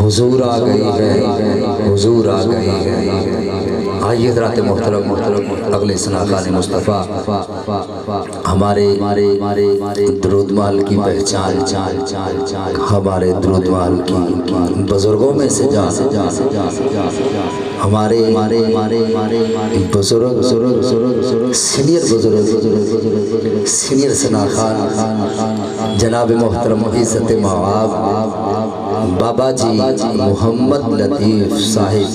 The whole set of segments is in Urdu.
حضور آ گئی ہے، حضور آ گئی ہے۔ آئیے حضرات محترم اگلے سناخان مصطفیٰ ہمارے درود مال کی پہچان، ہمارے درود مال کی بزرگوں میں سے جا ہمارے بزرگ سینئر بزرگ سینئر سناخان جناب محترم عزت مآب بابا جی محمد لطیف صاحب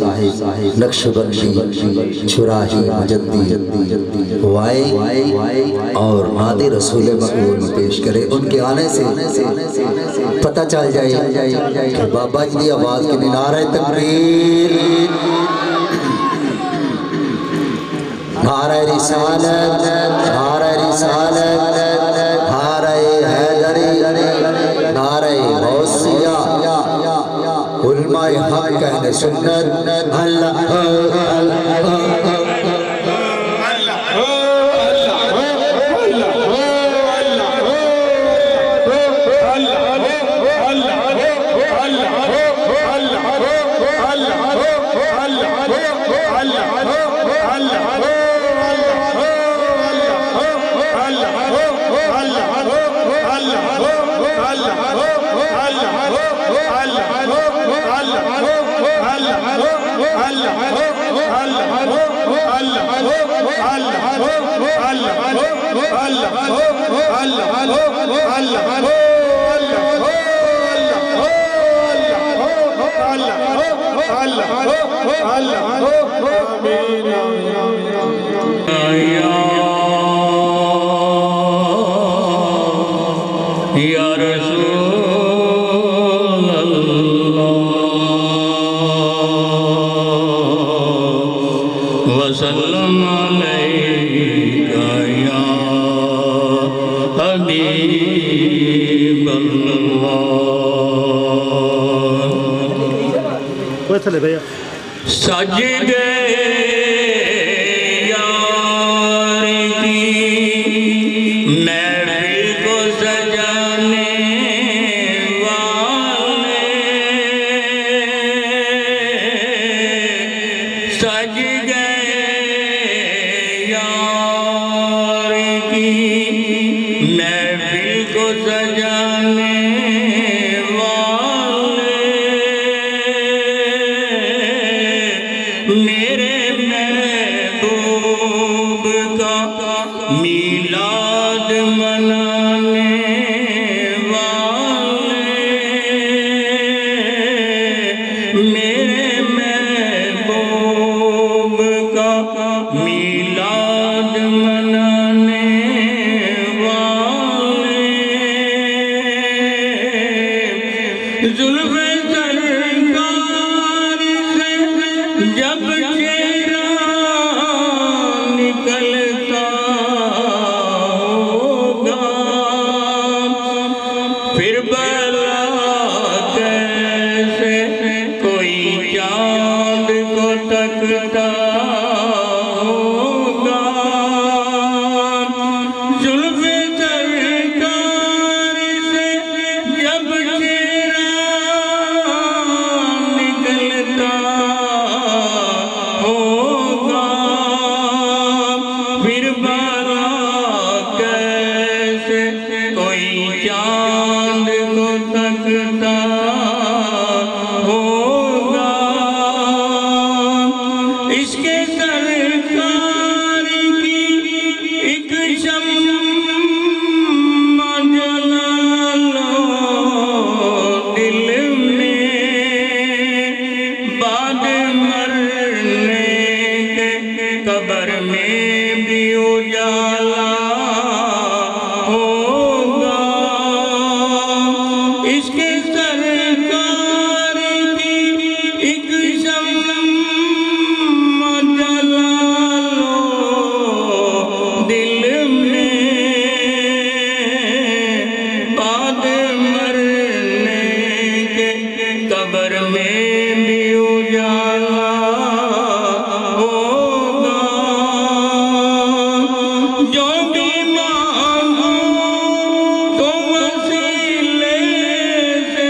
نقشبندی چراہی مجدی وائیں اور نادر رسول مقبول پیش کرے۔ ان کے آنے سے پتہ چل جائے کہ بابا جی دی آواز کے نعرہ تکبیر، نعرہ رسالت، نعرہ رسالت، نعرہ حیدری، نعرہ غوثیہ، علماء حق اہل سنت، اللہ یا رسول اللہ وسلم علیک یا حبیب اللہ۔ سج گئے یار کی محفل کو سجانے والے، سج گئے یار کی محفل کو سجانے میرے محبوب کا میلاد منانے والے، میرے محبوب کا میلاد منانے والے، زلف جب چہرہ نکلتا ہوگا، پھر بلا کیسے کوئی چاند کو تکتا ہوگا، زلف سرکار سے جب چہرہ نکلتا پھر بلا کیسے کوئی چاند کو تکتا ہوگا، اس کے سرکار کی ایک شمع جلا لو دل میں، بعد مرنے کے قبر میں بھی اجالا ہوگا، اس کے سرکار کی ایک شمع جلا لو دل میں، بعد مرنے کے قبر میں بھی اجالا ہوگا، جو بھی مانگو تو وسیلے سے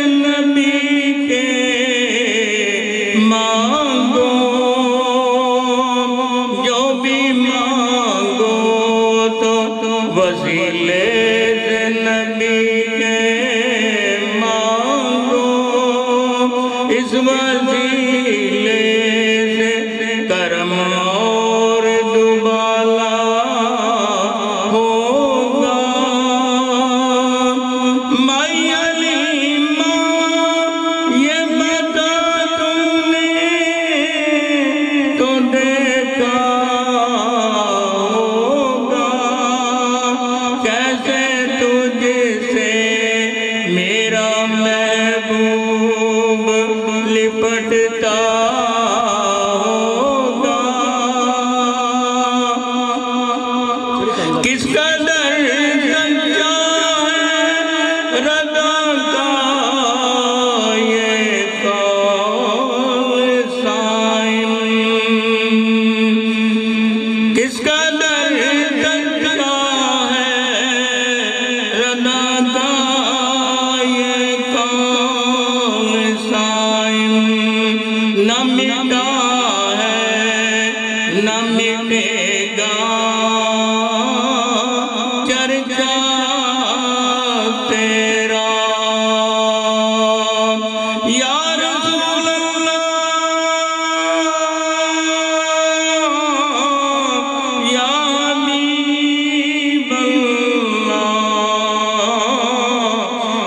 وسیلے سے کرم اور دوبالا ہوگا مائی علیمہ یہ بتا تم نے تو دیکھا ہوگا کیسے تجھ سے میرا محبوب لپٹتا ہوگا کس قدر سچا ہے رضا کا یہ قول صائم کس قدر سچا ہے رضا کا یہ قول صائم نہ مٹا ہے نہ مٹے گا چرچا تیرا یا رسول اللہ یا حبیب اللہ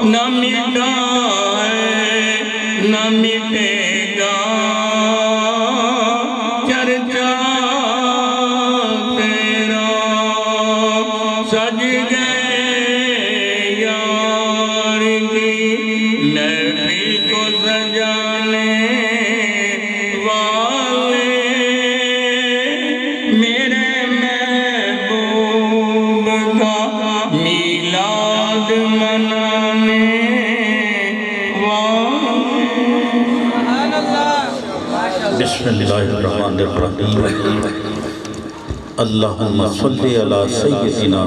نہ مٹا ہے نہ مٹے گا چرچا تیرا سج گئے یار کی محفل کو سجانے والے میرے محبوب کا میلاد منانے والے بسم اللہ الرحمن الرحیم اللہم صلی علی سیدنا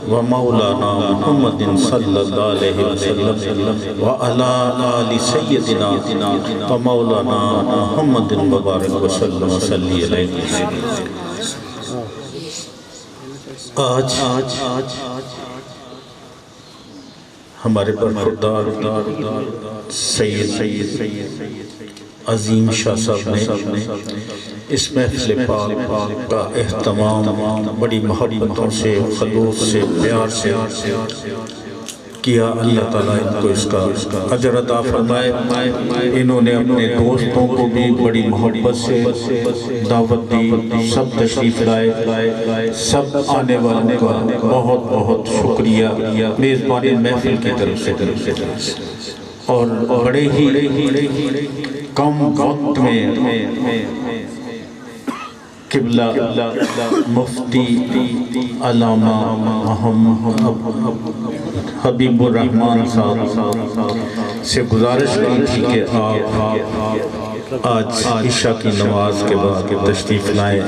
و مولانا محمد صلی اللہ علیہ وسلم و علی آل سیدنا و مولانا محمد مبارک وسلم و صلی علیہ آج ہمارے برخوردار سید عظیم شاہ صاحب نے اس محفل پاک کا اہتمام بڑی محبتوں سے خلوص سے پیار سے کیا اللہ تعالیٰ ان کو اس کا اجر عطا فرمائے انہوں نے اپنے دوستوں کو بھی بڑی محبت سے دعوت دی سب تشریف لائے سب آنے والوں کا بہت بہت شکریہ میزبان محفل کی طرف سے اور بڑے ہی کم وقت میں قبلہ مفتی علامہ حبیب الرحمن صاحب سے گزارش کی تھی کہ آپ آج عشاء کی نماز کے بعد تشریف لائیں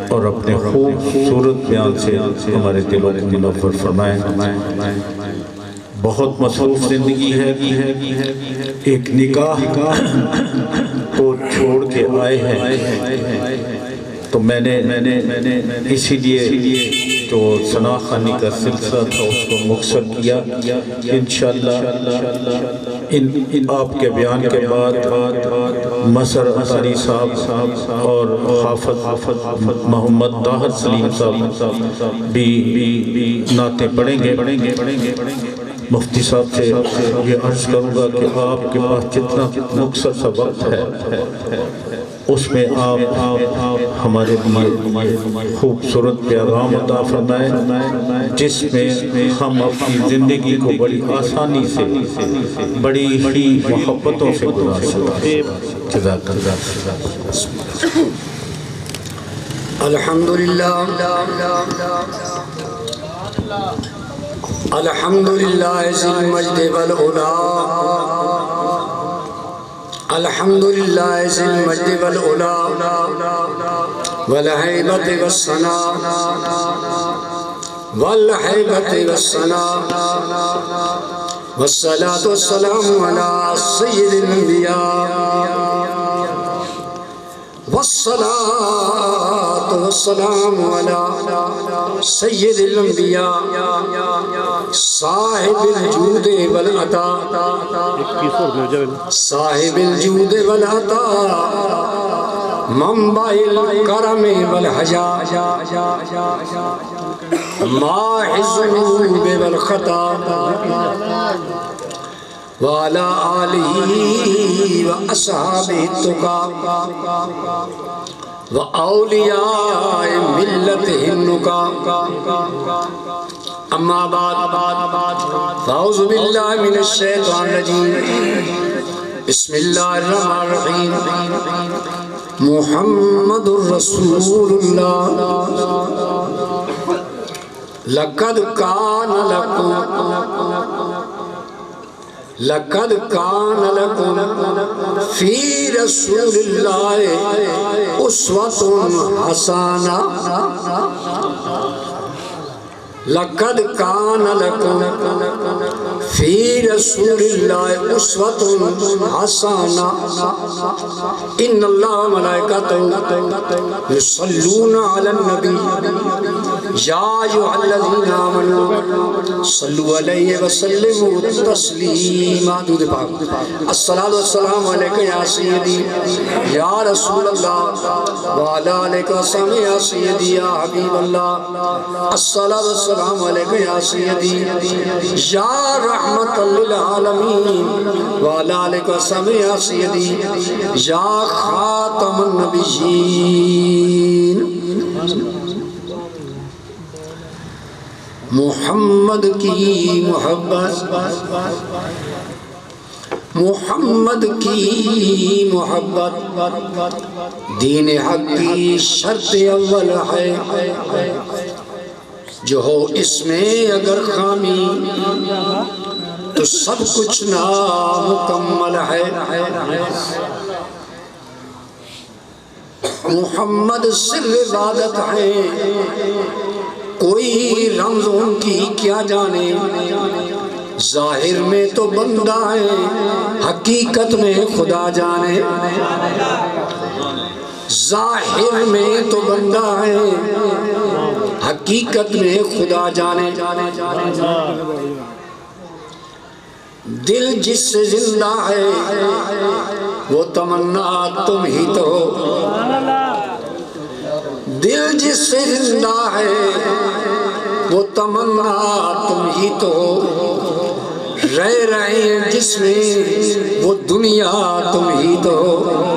اور اپنے خوبصورت بیان سے ہمارے دلوں کو منور فرمائیں بہت مصروف زندگی ہے ایک نکاح کو چھوڑ کے آئے ہیں تو میں نے اسی لیے جو ثنا خوانی کا سلسلہ تھا اس کو مختصر کیا انشاءاللہ آپ کے بیان کے بعد مسر انصاری صاحب اور حافظ محمد طاہر سلیم صاحب بھی نعتیں پڑھیں گے مفتی صاحب سے یہ عرض کروں گا کہ آپ کے پاس جتنا مختصر سا وقت ہے اس میں آپ ہمارے لیے خوبصورت پیغام عطا فرمائیں جس میں ہم اپنی زندگی کو بڑی آسانی سے بڑی ہی محبتوں سے گزار سکتے ہیں جزاک اللہ الحمدللہ الحمدللہ ذی المجد والعلا الحمدللہ ذی المجد والعلا والہیبت والثناء والصلاة والسلام علی سید الانبیاء والصلاة والسلام على سید الانبیاء صاحب الجود والعطا صاحب الجود والعطا منبع الکرم والحجا ماحظ الذنوب والخطا وعلى آله وأصحابه التقى وأولياء ملته النقى أما بعد فأعوذ بالله من الشيطان الرجيم بسم الله الرحمن الرحيم محمد رسول الله لقد كان لكم في رسول الله أسوة حسنة لقد كان لكم في رسول الله أسوة حسنة إن الله وملائكته يصلون على النبي يا أيها الذين آمنوا صلوا عليه وسلموا تسليما الصلاة والسلام عليك يا سيدي يا رسول الله وعلى آلك وصحبه يا سيدي يا حبيب الله الصلاة والسلام عليك يا سيدي يا رحمة للعالمين وعلى آلك وصحبه يا سيدي يا خاتم النبيين محمد کی محبت دین حق کی شرط اول ہے جو ہو اس میں اگر خامی تو سب کچھ نامکمل ہے محمد سر عبادت ہے کوئی رمز ان کی کیا جانے ظاہر میں تو بندہ ہے حقیقت میں خدا جانے ظاہر میں تو بندہ ہے حقیقت میں خدا جانے دل جس سے زندہ ہے وہ تمنا تم ہی تو ہو دل جس سے زندہ ہے وہ تمنا تم ہی تو ہو رہ رہے ہیں جس میں وہ دنیا تم ہی تو ہو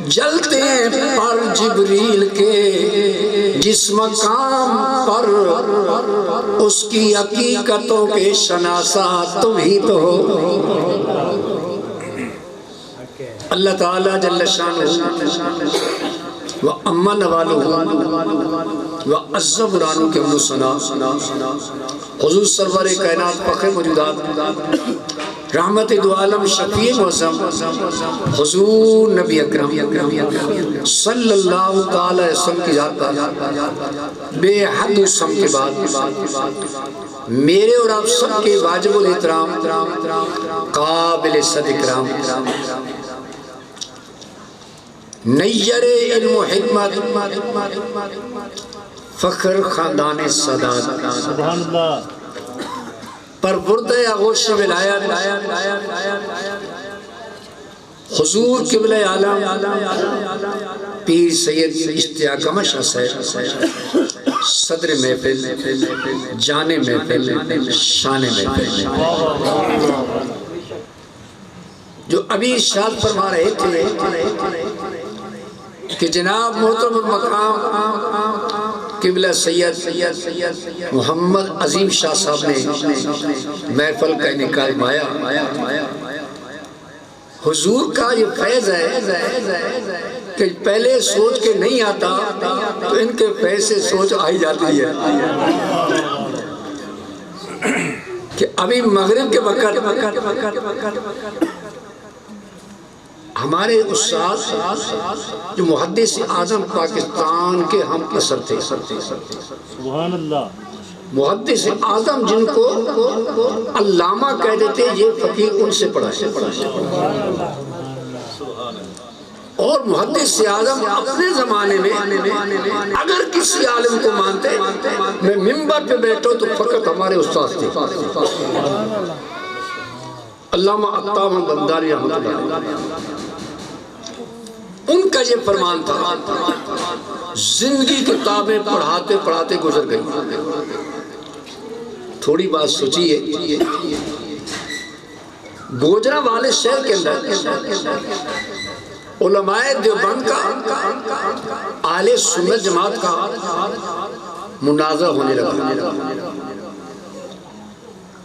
جلتے ہیں پر جبریل کے جس مقام پر اس کی حقیقتوں کے شناسا تم ہی تو ہو اللہ تعالیٰ جل شانہ وَأَمَّنَ وَالُهُ وَعَزَّ بُرَانُ کے حمد و ثنا حضور سرور کائنات فخر موجودات رحمت دو عالم شفیع معظم حضور نبی اکرم صلی اللہ تعالی وسلم کی ذات پر بے حد سم کے بعد میرے اور آپ سب کے واجب الاحترام قابل صد اکرام نیر علم و حکمت فخر خاندان سادات پرورد آغوش ولایت حضور قبلہ عالم پیر سید اشتیاق مشاہ صاحب صدر محفل جان محفل شان محفل جو ابھی ارشاد فرما رہے تھے کہ جناب محترم المقام قبلہ سید محمد عظیم شاہ صاحب نے محفل کا انعقاد مایا حضور کا یہ فیض ہے کہ پہلے سوچ کے نہیں آتا تو ان کے فیض سے سوچ آئی جاتی ہے کہ ابھی مغرب کے وقت ہمارے استاد جو محدث اعظم پاکستان کے ہم اثر تھے سبحان اللہ محدث اعظم جن کو علامہ کہہ دیتے یہ فقیر ان سے پڑھا ہے اور محدث اعظم اپنے زمانے میں اگر کسی عالم کو مانتے، میں منبر پہ بیٹھا تو فقط ہمارے استاد تھے، علامہ عطا محمد بنداری رحمۃ اللہ علیہ۔ ان کا یہ فرمان تھا، زندگی کتابیں پڑھاتے پڑھاتے گزر گئی۔ تھوڑی بات سوچیے، گوجرا والے شہر کے اندر علماء دیوبند کا اہل سنت جماعت کا مناظرہ ہونے لگا،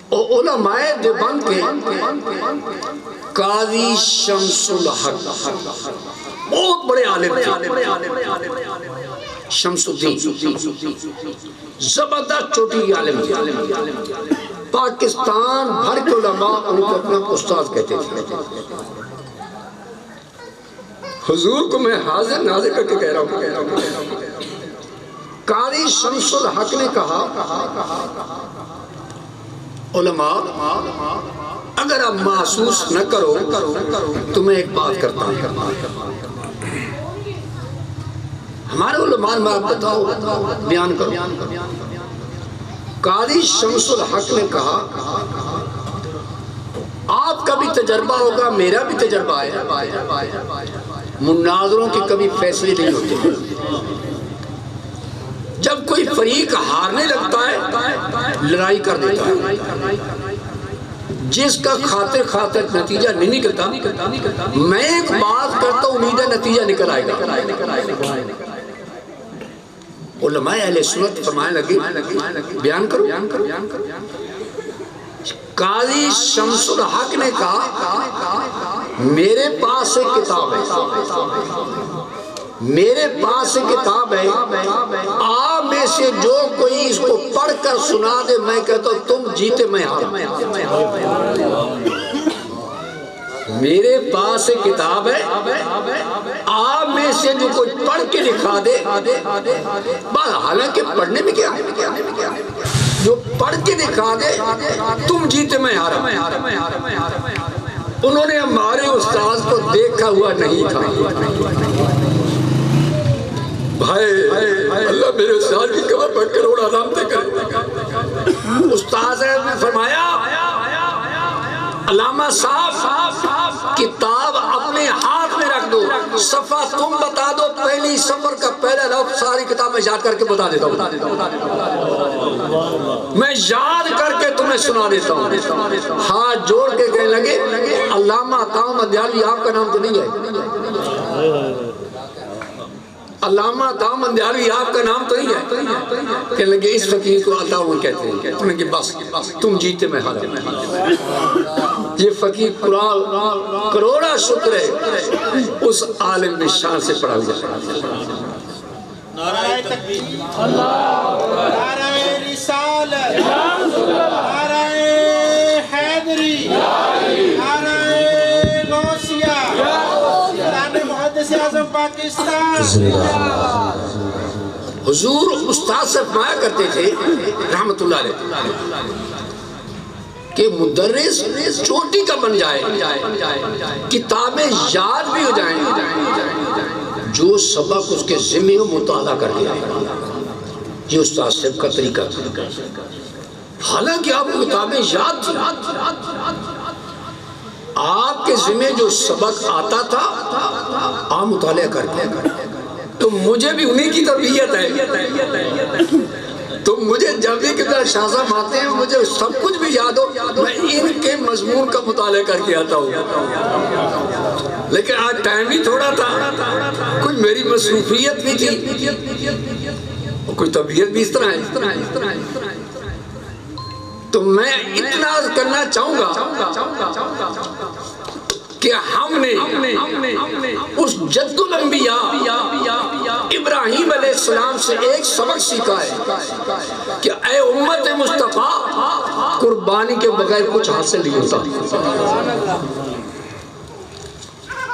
اور علماء دیوبند کے قاضی شمس الحق بہت بڑے عالم تھے، شمس الدین زبردست چوٹی کے عالم تھے، پاکستان بھر کے علماء ان کو اپنا استاد کہتے تھے۔ حضور کو میں حاضر ناظر کر کے کہہ رہا ہوں، قاضی شمس الحق نے کہا، علماء اگر آپ محسوس نہ کرو تو میں ایک بات کرتا ہوں، ہمارے علماء میں بتاؤ، بیان کرو۔ قاضی شمس الحق نے کہا، آپ کا بھی تجربہ ہوگا، میرا بھی تجربہ ہے، مناظروں کے کبھی فیصلے نہیں ہوتے، جب کوئی فریق ہارنے لگتا ہے لڑائی کر دیتا ہے، جس کا خاطر خاطر نتیجہ نہیں نکلتا، میں ایک بات کرتا ہوں، امید ہے نتیجہ نکل آئے گا۔ علماء اہل سنت فرمانے لگے، بیان کرو۔ قاضی شمس الحق نے کہا، میرے پاس ایک کتاب ہے، میرے پاس ایک کتاب ہے، آپ میں سے جو کوئی اس کو پڑھ کر سنا دے، میں کہتا ہوں تم جیتے میں ہارا۔ میرے پاس ایک کتاب ہے، آپ میں سے جو کوئی پڑھ کے دکھا دے، حالانکہ پڑھنے میں کیا ہے، جو پڑھ کے دکھا دے تم جیتے میں ہارا۔ انہوں نے ہمارے استاذ کو دیکھا ہوا نہیں تھا۔ بھائی اللہ میرے استاذ کی قبر پر کروڑ علامتیں کرے۔ استاذ نے فرمایا، علامہ صاحب کتاب اپنے ہاتھ میں رکھ دو، صفحہ تم بتا دو، پہلی صفحہ کا پہلا لفظ ساری کتاب میں یاد کر کے بتا دیتا ہوں، میں یاد کر کے تمہیں سنا دیتا ہوں۔ ہاتھ جوڑ کے کہنے لگے، علامہ عطا محمد دیالوی آپ کا نام تو نہیں ہے، علامہ عطا محمد دیالوی آپ کا نام تو نہیں ہے، کہنے لگے اس فقیر کو عطا محمد کہتے ہیں۔ انہوں نے کہا بس تم جیتے میں ہارا۔ یہ فقیر قرآن کروڑا شکر ہے اس عالم میں شان سے پڑھا گیا۔ نعرہ تکبیر، نعرہ رسالت، نعرہ حیدری، نعرہ غوثیہ، نعرہ محدث اعظم پاکستان۔ حضور استاد سے فرمایا کرتے تھے رحمت اللہ علیہ کہ مدرس چوٹی کا بن جائے، کتابیں یاد بھی ہو جائیں، جو سبق اس کے ذمہ ہو مطالعہ کر کے، یہ استاد صاحب کا طریقہ تھا۔ حالانکہ آپ کو کتابیں یاد تھی، آپ کے ذمہ جو سبق آتا تھا آپ مطالعہ کر کے، تو مجھے بھی انہی کی تربیت ہے، تو مجھے جب بھی کتنا شاہ صاحب آتے ہیں مجھے سب کچھ بھی یاد ہو، میں ان کے مضمون کا مطالعہ کر کے آتا ہوں۔ لیکن آج ٹائم بھی تھوڑا تھا، کچھ میری مصروفیت بھی تھی، کچھ طبیعت بھی اس طرح ہے، تو میں اتنا کرنا چاہوں گا کہ ہم نے اس جد الانبیاء ابراہیم علیہ السلام سے ایک سبق سیکھا ہے کہ اے امت مصطفیٰ، قربانی کے بغیر کچھ حاصل نہیں ہوتا،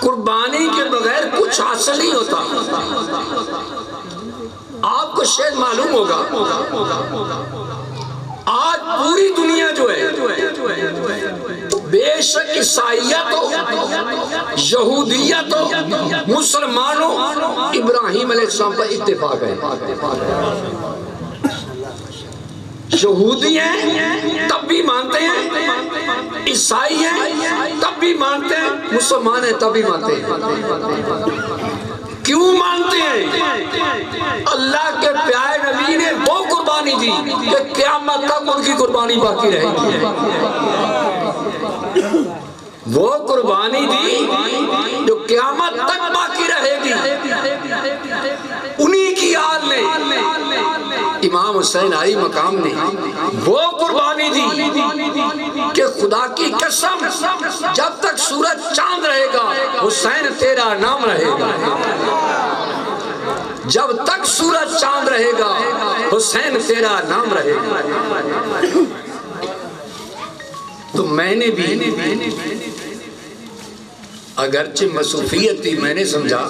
قربانی کے بغیر کچھ حاصل نہیں ہوتا۔ آپ کو شاید معلوم ہوگا، آج پوری دنیا جو ہے بے شک عیسائیت ہو، یہودیت ہو، مسلمانوں ابراہیم علیہ السلام پر اتفاق ہے۔ یہودی ہیں تب بھی مانتے ہیں، عیسائی ہیں تب بھی مانتے ہیں، مسلمان ہیں تب بھی مانتے ہیں۔ کیوں مانتے ہیں؟ اللہ کے پیارے نبی نے وہ قربانی دی کہ قیامت تک ان کی قربانی باقی رہے گی۔ وہ قربانی دی جو قیامت تک باقی رہے گی۔ انہی کی آل نے، امام حسین علی مقام نے وہ قربانی دی کہ خدا کی قسم جب تک سورج چاند رہے گا حسین تیرا نام رہے گا، جب تک سورج چاند رہے گا حسین تیرا نام رہے گا۔ تو میں نے بھی اگرچہ مصروفیت تھی، میں نے سمجھا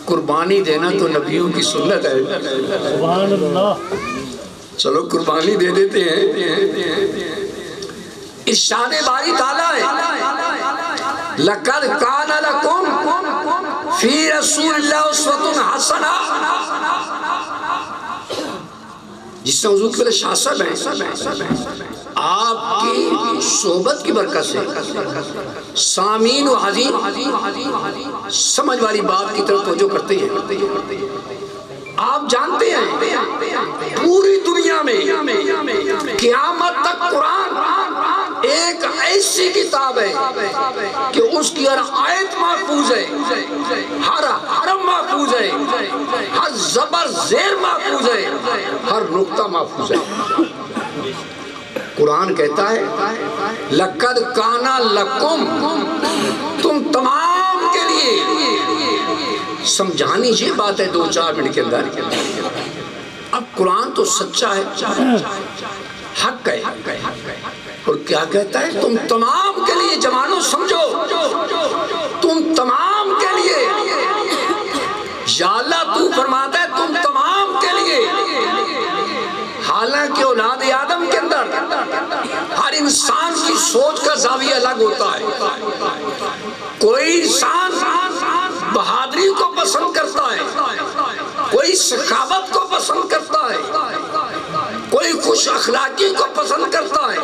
قربانی دینا تو نبیوں کی سنت ہے، سبحان اللہ، چلو قربانی دے دیتے ہیں۔ ارشاد باری تعالیٰ ہے لَقَدْ كَانَ لَكُمْ فِي رَسُولِ اللَّهِ أُسْوَةٌ حَسَنَةٌ، جس سے حضور کے لئے شاہ صاحب ہیں، آپ کی صحبت کی برکت سے سامعین و حاضرین سمجھ والی بات کی طرف توجہ کرتے ہیں۔ آپ جانتے ہیں پوری دنیا میں قیامت تک قرآن ایک ایسی کتاب ہے کہ اس کی ہر آیت محفوظ ہے، ہر حرف محفوظ ہے، ہر زبر زیر محفوظ ہے، ہر نقطہ محفوظ ہے۔ قرآن کہتا ہے لَقَدْ كَانَ لَكُمْ، تم تمام کے لیے، سمجھانی یہ بات ہے 2-4 منٹ کے اندر۔ اب قرآن تو سچا ہے، حق ہے، اور کیا کہتا ہے تم تمام کے لیے، جوانوں سمجھو، تم تمام کے لیے، یا اللہ تو فرماتا ہے تم تمام کے لیے۔ حالانکہ اولاد آدم کے اندر ہر انسان کی سوچ کا زاویہ الگ ہوتا ہے۔ کوئی انسان بہادری کو پسند کرتا ہے، کوئی سخاوت کو پسند کرتا ہے، کوئی خوش اخلاقی کو پسند کرتا ہے،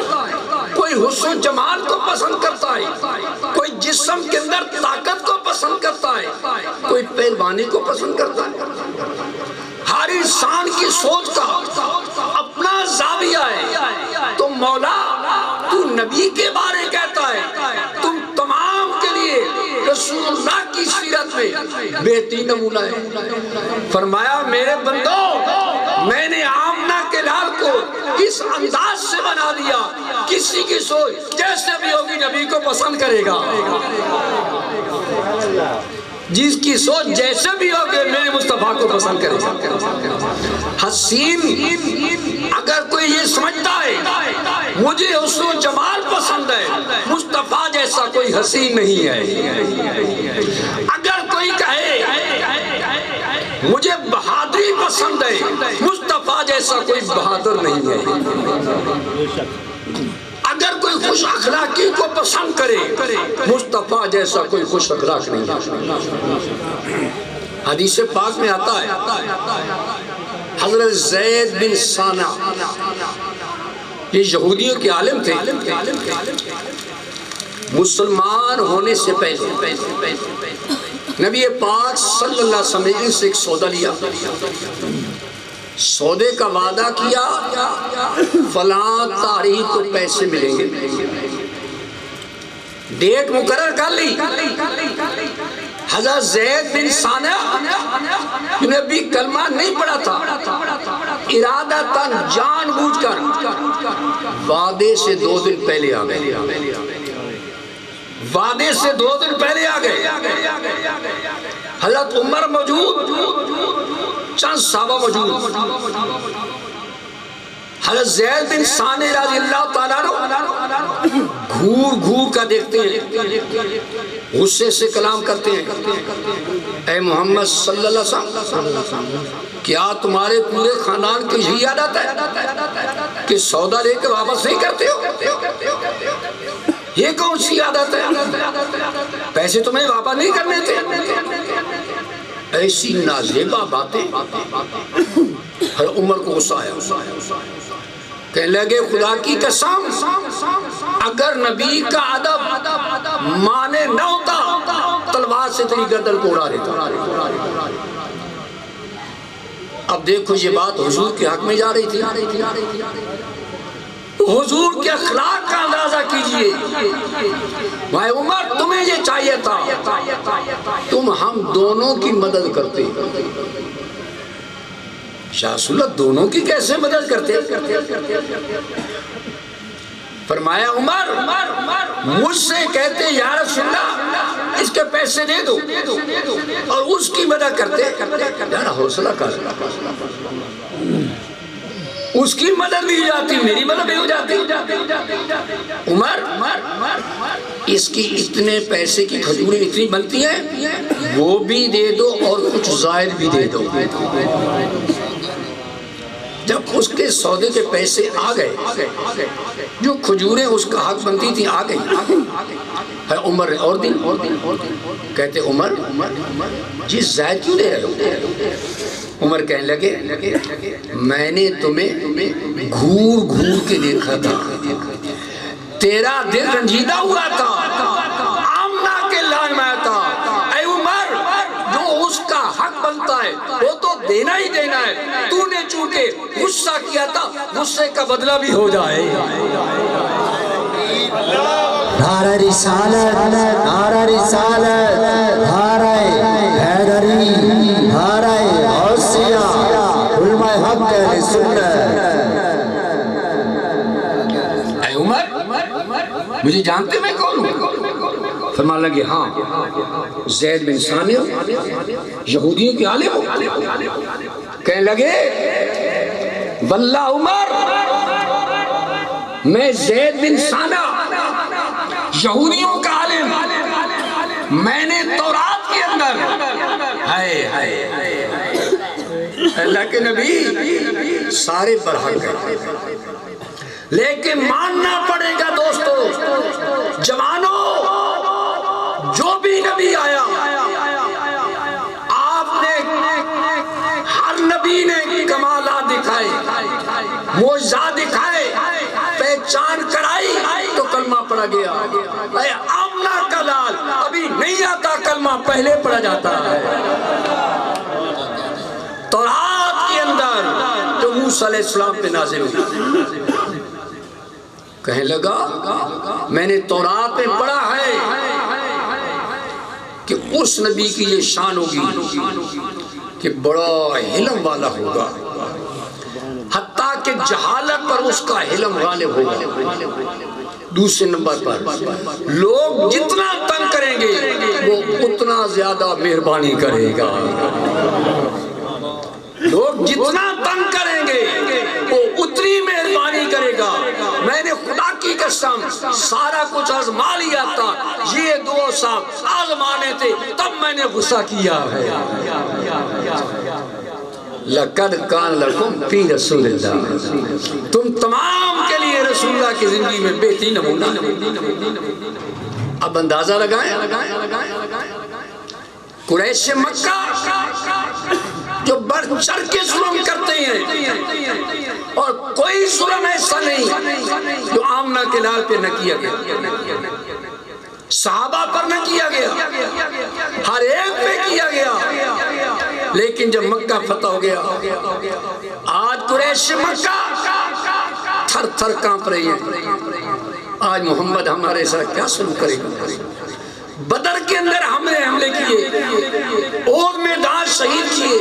کوئی حسن و جمال کو پسند کرتا ہے، کوئی جسم کے اندر طاقت کو پسند کرتا ہے، کوئی پہلوانی کو پسند کرتا ہے۔ ہر انسان کی سوچ کا اپنا زاویہ ہے۔ تو مولا تو نبی کے بارے کہتا ہے تم تمام کے لیے رسول اللہ کی سیرت میں بہترین نمونہ ہے۔ فرمایا میرے بندو، میں نے آمنہ کے لال کو اس انداز سے بنا دیا، کسی کی سوچ جیسے بھی ہوگی نبی کو پسند کرے گا، جس کی سوچ جیسے بھی ہوگی میرے مصطفیٰ کو پسند کرے گا۔ حسین اگر کوئی یہ سمجھتا ہے مجھے حسن و جمال پسند ہے، مصطفیٰ جیسا کوئی حسین نہیں ہے۔ اگر کوئی کہے مجھے بہادری پسند ہے، مصطفیٰ جیسا کوئی بہادر نہیں ہے۔ اگر کوئی خوش اخلاقی کو پسند کرے، مصطفیٰ جیسا کوئی خوش اخلاق نہیں ہے۔ حدیث پاک میں آتا ہے حضرت زید بن ثانہ، یہ یہودیوں کے عالم تھے، مسلمان ہونے سے پہلے نبی پاک صلی اللہ علیہ وسلم نے ان سے ایک سودا لیا، سودے کا وعدہ کیا فلاں تاریخ کو پیسے ملیں گے، ڈیٹ مقرر کر لی۔ حضرت زید بن ثانہ جنہیں بھی کلمہ نہیں پڑھا تھا، ارادتاً جان بوجھ کر وعدے سے 2 دن پہلے آ گئے، وعدے سے 2 دن پہلے آ گئے۔ حضرت عمر موجود، چند صحابہ موجود، حضرت زید بن ثانہ رضی اللہ تعالیٰ عنہ گھور گھور کا دیکھتے ہیں، غصے سے کلام کرتے ہیں، اے محمد صلی اللہ علیہ وسلم کیا تمہارے پورے خاندان کی یہی عادت ہے کہ سودا لے کے واپس نہیں کرتے ہو؟ یہ کون سی عادت ہے؟ پیسے تمہیں واپس نہیں کرنے تھے؟ ایسی نازیبا باتیں. عمر کو غصہ آیا. کہنے لگے خدا کی قسم اگر نبی کا ادب مانے نہ ہوتا تلوار سے تیری گردن کو اڑا دیتا. اب دیکھو یہ بات حضور کے حق میں جا رہی تھی. حضور کے اخلاق کا اندازہ کیجئے. بھائی عمر تمہیں یہ چاہیے تھا تم ہم دونوں کی مدد کرتے. شاہ رسول اللہ دونوں کی کیسے مدد کرتے؟ فرمایا عمر مجھ سے کہتے یا رسول اللہ اس کے پیسے دے دو اور اس کی مدد کرتے. یار حوصلہ کر, اس کی مدد بھی ہو جاتی میری مدد بھی ہو جاتی. عمر اس کی اتنے پیسے کی کھجوریں اتنی بنتی ہیں وہ بھی دے دو اور کچھ زائد بھی دے دو. جب اس کے سودے کے پیسے آ گئے جو کھجوریں اس کا حق بنتی تھی آ گئی. عمر نے اور دن کہتے عمر جی زائد کیوں دے رہے ہو؟ عمر کہنے لگے میں نے تمہیں گھور گھور کے دیکھا تھا, تیرا دل رنجیدہ ہوا تھا, آمنہ کے لان میں تھا. اے عمر جو اس کا حق بنتا ہے وہ تو دینا ہی دینا ہے. تو نے چونکہ غصہ کیا تھا غصے کا بدلہ بھی ہو جائے. نعرہ رسالت, نعرہ رسالت, نعرہ حیدری, نعرہ غوثیہ, علماء حق اہل سنت. اے عمر مجھے جانتے میں کون ہوں؟ فرمان لگے ہاں زید بن ثانیہ یہودیوں کے عالم ہو. کہنے لگے واللہ عمر میں زید بن ثانیہ یہودیوں کا عالم, میں نے تورات کے اندر اللہ کے نبی سارے برحق ہیں لیکن ماننا پڑے گا دوستو جوانوں جو بھی نبی آیا آپ نے ہر نبی نے کمالات دکھائے معجزات دکھائے پہچان کرائی تو کلمہ پڑھا گیا. اے آمنہ کا لال ابھی نہیں آتا کلمہ پہلے پڑھا جاتا ہے. تورات کے اندر جو موسیٰ علیہ السلام پہ نازل ہوئی کہنے لگا میں نے تورات میں پڑھا ہے کہ اس نبی کی یہ شان ہوگی کہ بڑا علم والا ہوگا حتیٰ کہ جہالت پر اس کا علم غالب ہوگا. دوسرے نمبر پر لوگ جتنا تنگ کریں گے وہ اتنا زیادہ مہربانی کرے گا. لوگ جتنا تنگ کریں گے وہ اتنی مہربانی کرے گا. میں نے خدا کی قسم سارا کچھ آزما لیا تھا, یہ دو صاحب آزمانے تھے تب میں نے غصہ کیا ہے. لَقَدْ كَانَ لَكُمْ فِي رَسُولِ اللَّهِ, تم تمام کے لیے رسول اللہ کی زندگی میں بہترین نمونہ. اب اندازہ لگائیں قریش مکہ جو بڑھ چڑھ کے ظلم کرتے ہیں اور کوئی ظلم ایسا نہیں جو آمنہ کے لال پہ نہ کیا گیا, صحابہ پر نہ کیا گیا, ہر ایک پہ کیا گیا. لیکن جب مکہ فتح ہو گیا آج قریش مکہ تھر تھر کانپ رہی ہے. آج محمد ہمارے ساتھ کیا سلوک کرے گا؟ بدر کے اندر حملے کیے, اور میدان شہید کیے,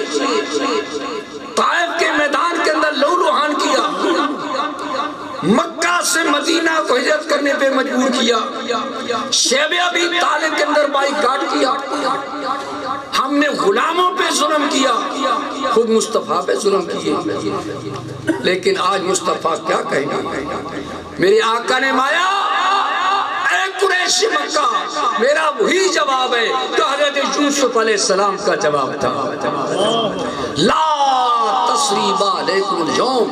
طائف کے میدان کے اندر لہو لہان کیا, مکہ سے مدینہ کو ہجرت کرنے پہ مجبور کیا, شیبہ ابی طالب کے اندر بائیکاٹ کیا. ہم نے غلاموں پہ ظلم کیا, خود مصطفیٰ پہ ظلم کیے. لیکن آج مصطفیٰ کیا کہیں گا؟ میرے آقا نے مایا اے قریش مکہ, میرا وہی جواب ہے جو حضرت یوسف علیہ السلام کا جواب تھا. لا تسریب علیکم اليوم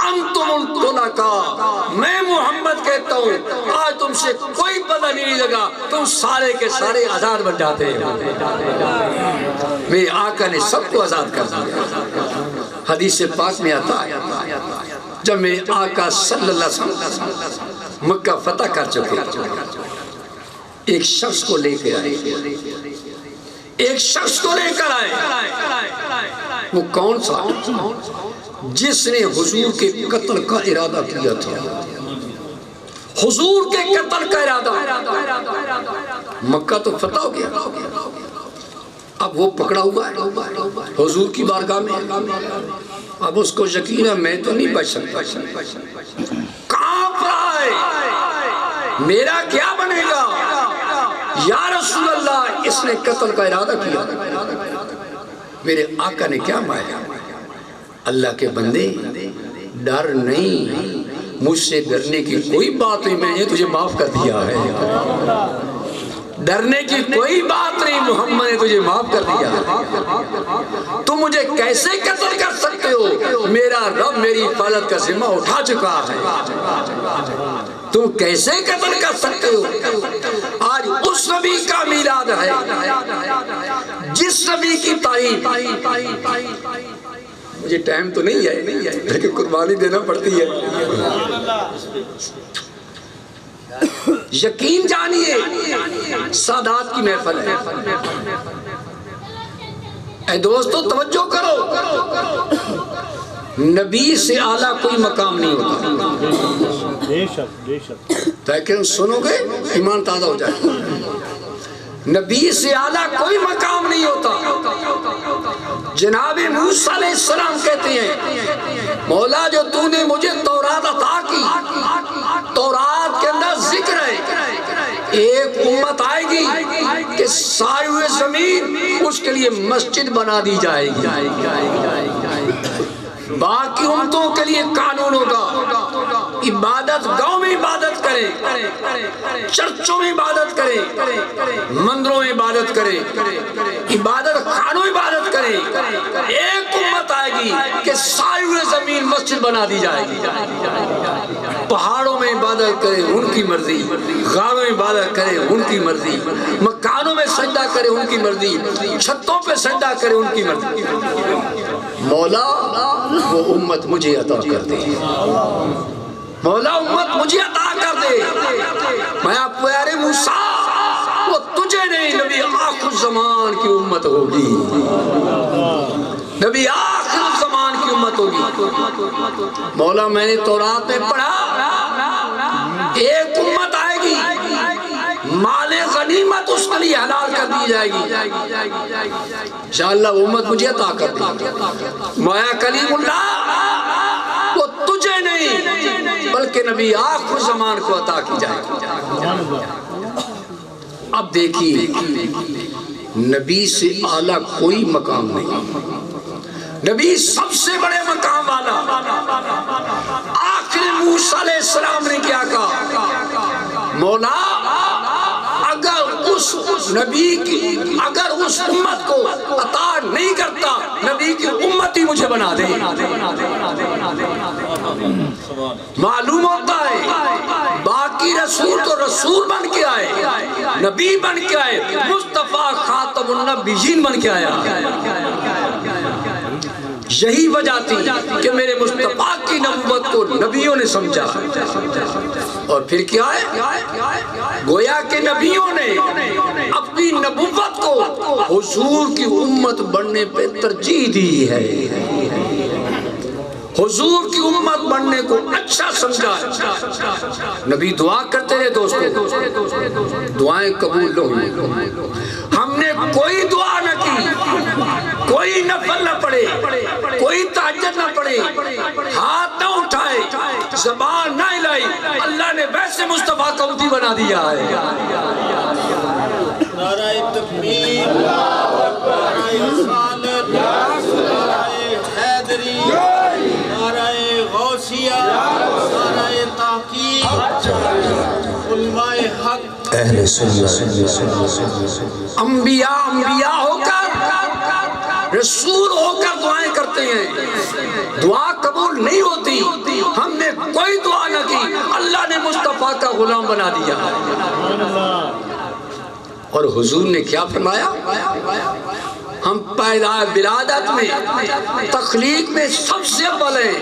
انتم الطلقاء، میں محمد کہتا ہوں آج تم سے کوئی پتہ نہیں لگا، تم سارے کے سارے آزاد بن جاتے ہیں۔ میرے آقا نے سب کو آزاد کر دیا۔ حدیث پاک میں آتا ہے جب میرے آقا صلی اللہ علیہ وسلم مکہ فتح کر چکے، ایک شخص کو لے کے آئے، ایک شخص کو لے کر آئے۔ وہ کون سا؟ جس نے حضور کے قتل کا ارادہ کیا تھا، حضور کے قتل کا ارادہ۔ مکہ تو فتح ہو گیا، اب وہ پکڑا ہوا ہے حضور کی بارگاہ میں۔ اب اس کو یقین ہے میں تو نہیں بچ سکتا، کانپ رہا ہے میرا کیا بنے گا؟ یا رسول اللہ اس نے قتل کا ارادہ کیا۔ میرے آقا نے کیا مایا؟ اللہ کے بندے ڈر نہیں، مجھ سے ڈرنے کی کوئی بات نہیں، میں نے تجھے معاف کر دیا ہے۔ ڈرنے کی کوئی بات نہیں، محمد نے تجھے معاف کر دیا۔ تم مجھے کیسے قتل کر سکتے ہو؟ میرا رب میری حفاظت کا ذمہ اٹھا چکا ہے، تم کیسے قتل کر سکتے ہو؟ آج اس نبی کا میلاد ہے جس نبی کی تعریف، مجھے ٹائم تو نہیں ہے لیکن قربانی دینا پڑتی ہے۔ یقین جانیے سادات کی محفل ہے۔ اے دوستو توجہ کرو، نبی سے اعلیٰ کوئی مقام نہیں ہوتا، بے شک بے شک، لیکن سنو گے ایمان تازہ ہو جائے۔ نبی سے اعلیٰ کوئی مقام نہیں ہوتا۔ جناب موسیٰ علیہ السلام کہتے ہیں مولا جو تو نے مجھے تورات عطا کی، تورات کے اندر ذکر ہے ایک امت آئے گی کہ سائے ہوئے زمین اس کے لیے مسجد بنا دی جائے گی، باقی امتوں کے لیے قانون ہوگا عبادت گاؤں میں عبادت کریں، چرچوں میں عبادت کریں، مندروں میں عبادت کریں، عبادت خانوں میں عبادت کریں۔ ایک امت آئے گی کہ سائے ہوئے زمین مسجد بنا دی جائے گی، پہاڑوں میں عبادت کریں ان کی مرضی، غاروں میں عبادت کریں ان کی مرضی، مکانوں میں سجدہ کریں ان کی مرضی، چھتوں پہ سجدہ کریں ان کی مرضی۔ مولا وہ امت مجھے عطا کر دے، مولا امت مجھے عطا کر دے۔ میں آپ پیارے موسیٰ وہ تجھے نہیں، نبی آخر زمان کی امت ہوگی، نبی آخر زمان کی امت ہوگی۔ مولا میں نے تورات میں پڑھا ایک امت آئے گی مال غنیمت اس کے لیے حلال کر دی جائے گی، انشاءاللہ وہ امت مجھے عطا کر دی۔ مولا کلیم اللہ وہ تجھے نہیں بلکہ نبی آخر زمان کو عطا کی جائے گی۔ اب دیکھیے نبی سے اعلیٰ کوئی مقام نہیں، نبی سب سے بڑے مقام والا۔ آخر موسیٰ علیہ السلام نے کیا کہا؟ مولا اگر اس نبی کی اگر اس امت کو عطا نہیں کرتا، نبی کی امت ہی مجھے بنا دے۔ معلوم ہوتا ہے باقی رسول تو رسول بن کے آئے، نبی بن کے آئے، مصطفیٰ خاتم النبیین بن کے آیا۔ یہی وجہ تھی کہ میرے مصطفیٰ کی نبوت کو نبیوں نے سمجھا، اور پھر کیا ہے گویا کہ نبیوں نے اپنی نبوت کو حضور کی امت بننے پہ ترجیح دی ہے، حضور کی امت بننے کو اچھا سمجھا۔ نبی دعا کرتے رہے دوستو، دعائیں قبول نہ ہوئی، ہم نے کوئی دعا نہ کی، کوئی نفل نہ پڑھے، کوئی تہجد نہ پڑھے، ہاتھ نہ اٹھائے، زبان نہ ہلائی، اللہ نے ویسے مصطفیٰ کو امتی بنا دیا ہے۔ نعرہ تکبیر، نعرہ رسالت، نعرہ حیدری، نعرہ غوثیہ، نعرہ تحقیق، علماء حق، اہل سنت، انبیاء ہو کر رسول ہو کر دعائیں کرتے ہوتے ہیں، دعا قبول نہیں ہوتی۔ ہم نے کوئی دعا نہ کی، اللہ نے مصطفیٰ کا غلام بنا دیا۔ اور حضور نے کیا فرمایا؟ ہم پیدا ولادت میں تخلیق میں سب سے اول ہیں،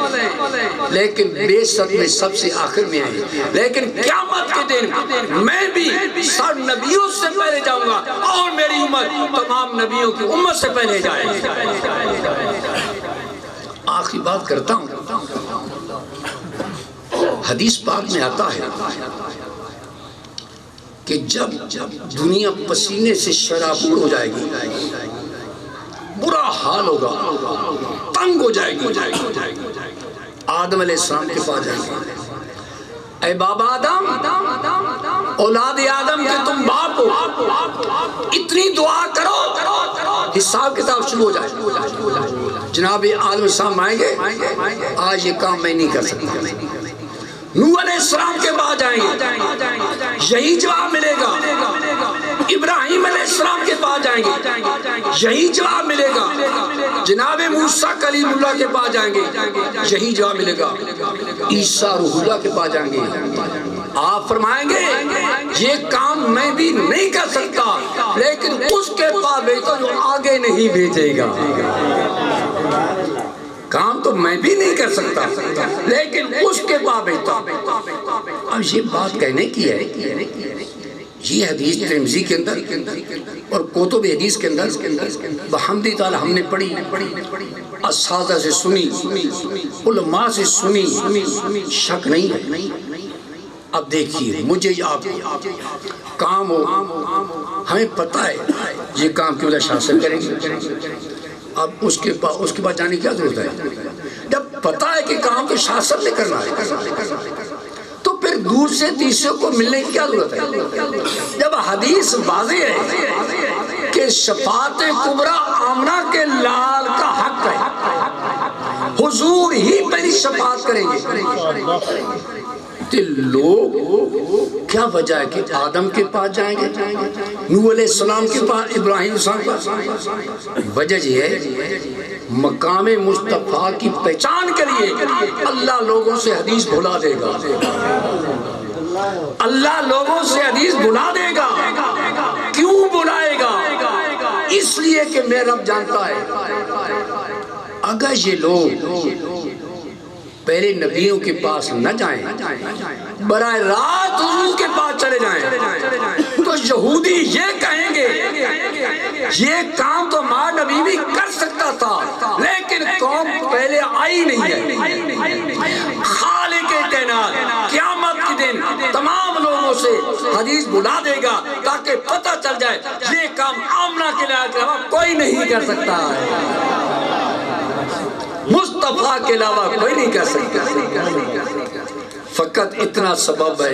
لیکن بعثت میں سب سے آخر میں آئیں۔ لیکن قیامت کے دن میں بھی سب نبیوں سے پہلے جاؤں گا اور میری امت تمام نبیوں کی امت سے پہلے جائے گی۔ آخری بات کرتا ہوں، حدیث پاک میں آتا ہے کہ جب دنیا پسینے سے شرابور ہو جائے گی، برا حال ہوگا، تنگ ہو جائے گی، آدم علیہ السلام کے پاس جائیں گے، اے بابا آدم، اولاد آدم کے تم باپ ہو، اتنی دعا کرو حساب کتاب شروع ہو جائے۔ جناب آدم السلام آئیں گے، آج یہ کام میں نہیں کر سکتا۔ نوح علیہ السلام کے بعد جائیں گے، یہی جواب ملے گا۔ ابراہیم علیہ السلام کے پاس جائیں گے، یہی جواب ملے گا۔ جناب موسیٰ کلیم اللہ کے پاس جائیں گے، یہی جواب ملے گا۔ عیسیٰ روح اللہ کے پاس جائیں گے، آپ فرمائیں گے یہ کام میں بھی نہیں کر سکتا، لیکن اس کے پاس بھیجو جو آگے نہیں بھیجے گا۔ کام تو میں بھی نہیں کر سکتا، لیکن اس کے پاس بھیجتا۔ اب یہ بات کہنے کی ہے، یہ حدیث ترمذی کے اندر اور کتب حدیث کے اندر بحمد تعالی ہم نے پڑھی، اساتذہ سے سنی، علماء سے سنی، شک نہیں ہے۔ اب دیکھیے، مجھے آپ کام ہو، ہمیں پتہ ہے یہ کام کی وجہ شاثر کریں گے، اب اس کے بعد جانے کی کیا ضرورت ہے؟ جب پتہ ہے کہ کام تو شاثر نے کرنا ہے تو پھر دور سے تیسروں کو ملنے کی کیا ضرورت ہے؟ جب حدیث واضح ہے کہ شفاعت کبریٰ آمنہ کے لال کا حق ہے، حضور ہی پہلی شفاعت کریں گے، تو لوگ کیا وجہ ہے کہ آدم کے پاس جائیں گے، نوح علیہ السلام کے پاس، ابراہیم السلام کے پاس؟ وجہ یہ ہے مقام مصطفیٰ کی پہچان کے لیے اللہ لوگوں سے حدیث بھلا دے گا، اللہ لوگوں سے حدیث بھلا دے گا۔ کیوں بلائے گا؟ اس لیے کہ میرا رب جانتا ہے اگر یہ لوگ پہلے نبیوں کے پاس نہ جائیں، براہ راست حضور کے پاس چلے جائیں، تو یہودی یہ کہیں گے یہ کام تو ہمارا نبی بھی کر سکتا تھا، لیکن قوم پہلے آئی نہیں ہے۔ خالق کائنات قیامت کے دن تمام لوگوں سے حدیث بلا دے گا تاکہ پتہ چل جائے یہ کام آمنہ کے علاوہ کوئی نہیں کر سکتا ہے، مصطفیٰ کے علاوہ کوئی نہیں کر سکتا۔ فقط اتنا سبب ہے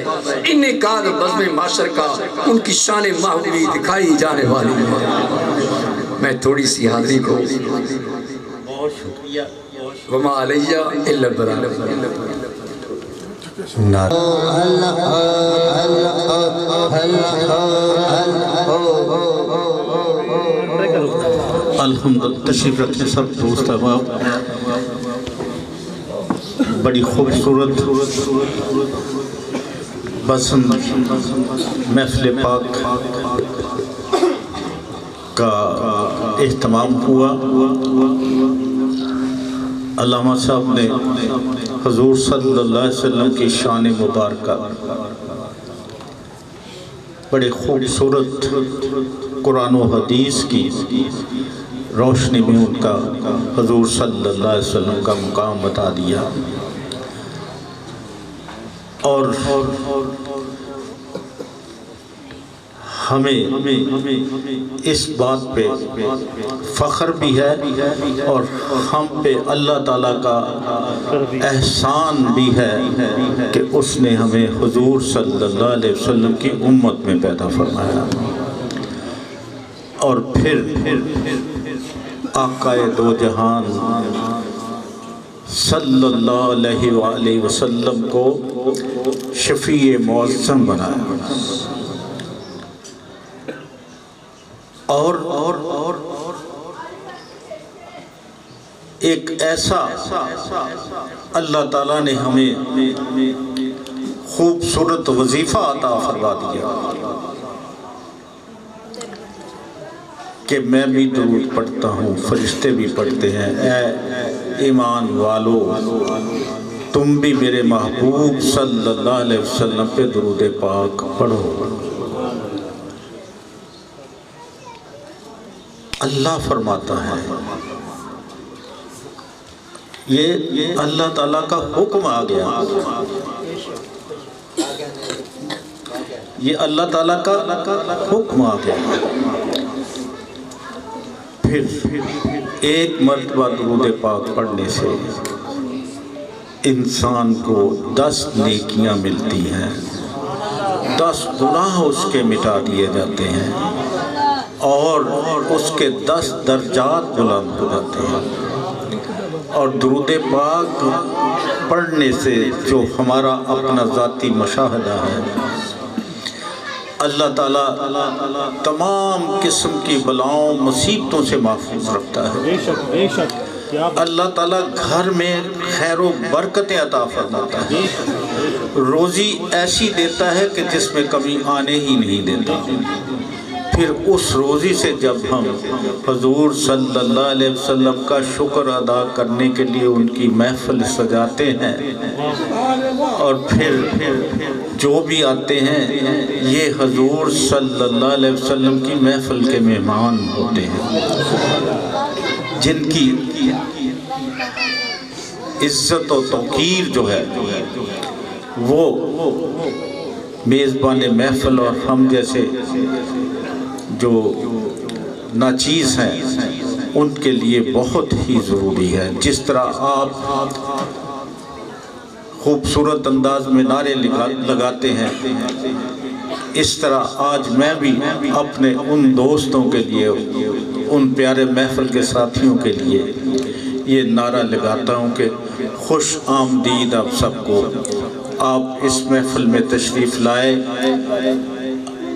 انعقاد بزم معاشر کا ان کی شان محبوبی دکھائی جانے والی ہے۔ میں تھوڑی سی حاضری کو بہت شکریہ۔ وما علیہ الا البلاغ۔ الحمدللہ، تشریف رکھیں سب دوست احباب۔ بڑی خوبصورت بزم محفل پاک کا اہتمام ہوا۔ علامہ صاحب نے حضور صلی اللہ علیہ وسلم کی شان مبارکہ بڑے خوبصورت قرآن و حدیث کی روشنی میں ان کا حضور صلی اللہ علیہ وسلم کا مقام بتا دیا، اور ہمیں اس بات پہ فخر بھی ہے اور ہم پہ اللہ تعالیٰ کا احسان بھی ہے کہ اس نے ہمیں حضور صلی اللہ علیہ وسلم کی امت میں پیدا فرمایا، اور پھر آقائے دو جہان صلی اللہ علیہ وآلہ وسلم کو شفیع معظم بنایا، اور ایک ایسا اللہ تعالیٰ نے ہمیں خوبصورت وظیفہ عطا فرما دیا کہ میں بھی درود پڑھتا ہوں، فرشتے بھی پڑھتے ہیں۔ اے ایمان والو، تم بھی میرے محبوب صلی اللہ علیہ وسلم پہ درود پاک پڑھو۔ اللہ فرماتا ہے، یہ اللہ تعالیٰ کا حکم آ گیا، یہ اللہ تعالیٰ کا حکم آ گیا۔ پھر ایک مرتبہ درود پاک پڑھنے سے انسان کو 10 نیکیاں ملتی ہیں، 10 گناہ اس کے مٹا دیے جاتے ہیں، اور اس کے 10 درجات بلند ہو جاتے ہیں۔ اور درود پاک پڑھنے سے جو ہمارا اپنا ذاتی مشاہدہ ہے، اللہ تعالیٰ تمام قسم کی بلاؤں مصیبتوں سے محفوظ رکھتا ہے۔ بے شک بے شک، اللہ تعالیٰ گھر میں خیر و برکتیں عطا فرماتا ہے، روزی ایسی دیتا ہے کہ جس میں کمی آنے ہی نہیں دیتا۔ پھر اس روزی سے جب ہم حضور صلی اللہ علیہ وسلم کا شکر ادا کرنے کے لیے ان کی محفل سجاتے ہیں، اور پھر جو بھی آتے ہیں یہ حضور صلی اللہ علیہ وسلم کی محفل کے مہمان ہوتے ہیں، جن کی عزت و توقیر جو ہے وہ میزبان محفل اور ہم جیسے جو ناچیز ہیں ان کے لیے بہت ہی ضروری ہے۔ جس طرح آپ خوبصورت انداز میں نعرے لگاتے ہیں، اس طرح آج میں بھی اپنے ان دوستوں کے لیے، ان پیارے محفل کے ساتھیوں کے لیے یہ نعرہ لگاتا ہوں کہ خوش آمدید آپ سب کو، آپ اس محفل میں تشریف لائے۔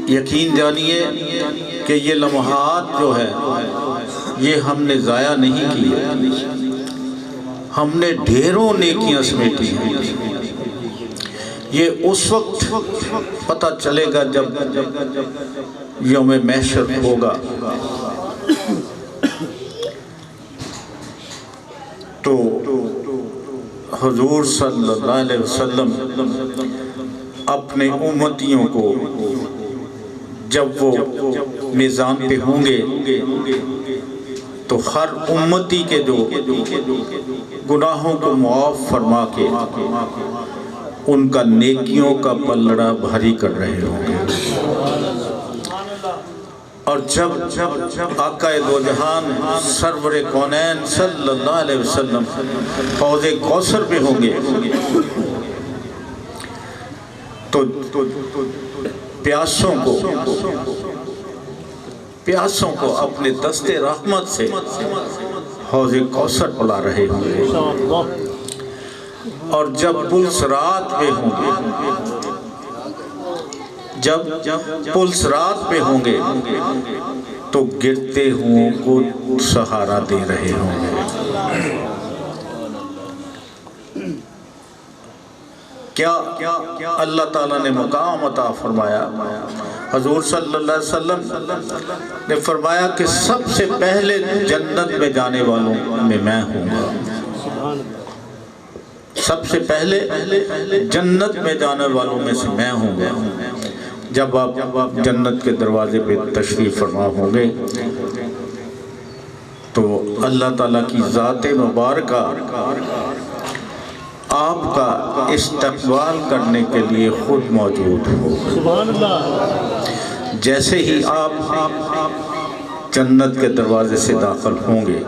یقین جانیے کہ یہ لمحات جو ہے یہ ہم نے ضائع نہیں کیے، ہم نے ڈھیروں نیکیاں سمیٹی ہیں۔ یہ اس وقت پتہ چلے گا جب یوم محشر ہوگا، تو حضور صلی اللہ علیہ وسلم اپنے امتیوں کو جب وہ میزان پہ ہوں گے تو ہر امتی کے جو گناہوں کو معاف فرما کے ان کا نیکیوں کا پلڑا بھاری کر رہے ہوں گے۔ اور جب آقا دو جہان سرور کونین صلی اللہ علیہ وسلم حوض کوثر پہ ہوں گے تو پیاسوں کو اپنے دست رحمت سے حوض کوثر پلا رہے ہوں گے۔ اور جب پلسرات پہ ہوں گے، جب پلسرات پہ ہوں گے تو گرتے ہوں کو سہارا دے رہے ہوں گے۔ کیا اللہ تعالیٰ نے مقام عطا فرمایا۔ حضور صلی اللہ علیہ وسلم نے فرمایا کہ سب سے پہلے جنت میں جانے والوں میں میں ہوں گا، سب سے پہلے جنت میں جانے والوں میں سے میں ہوں گا۔ جب آپ جنت کے دروازے پہ تشریف فرما ہوں گے تو اللہ تعالیٰ کی ذات مبارکہ آپ کا استقبال کرنے کے لیے خود موجود ہو۔ سبحان اللہ۔ جیسے ہی آپ جنت کے دروازے سے داخل ہوں گے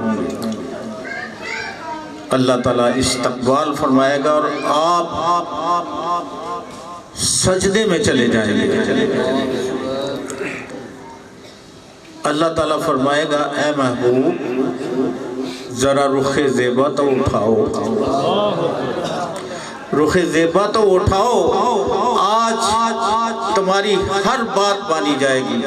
اللہ تعالیٰ استقبال فرمائے گا اور آپ سجدے میں چلے جائیں گے۔ اللہ تعالیٰ فرمائے گا اے محبوب ذرا رخ زیبا تو اٹھاؤ، رخ زیبا تو اٹھاؤ، آج تمہاری ہر بات مانی جائے گی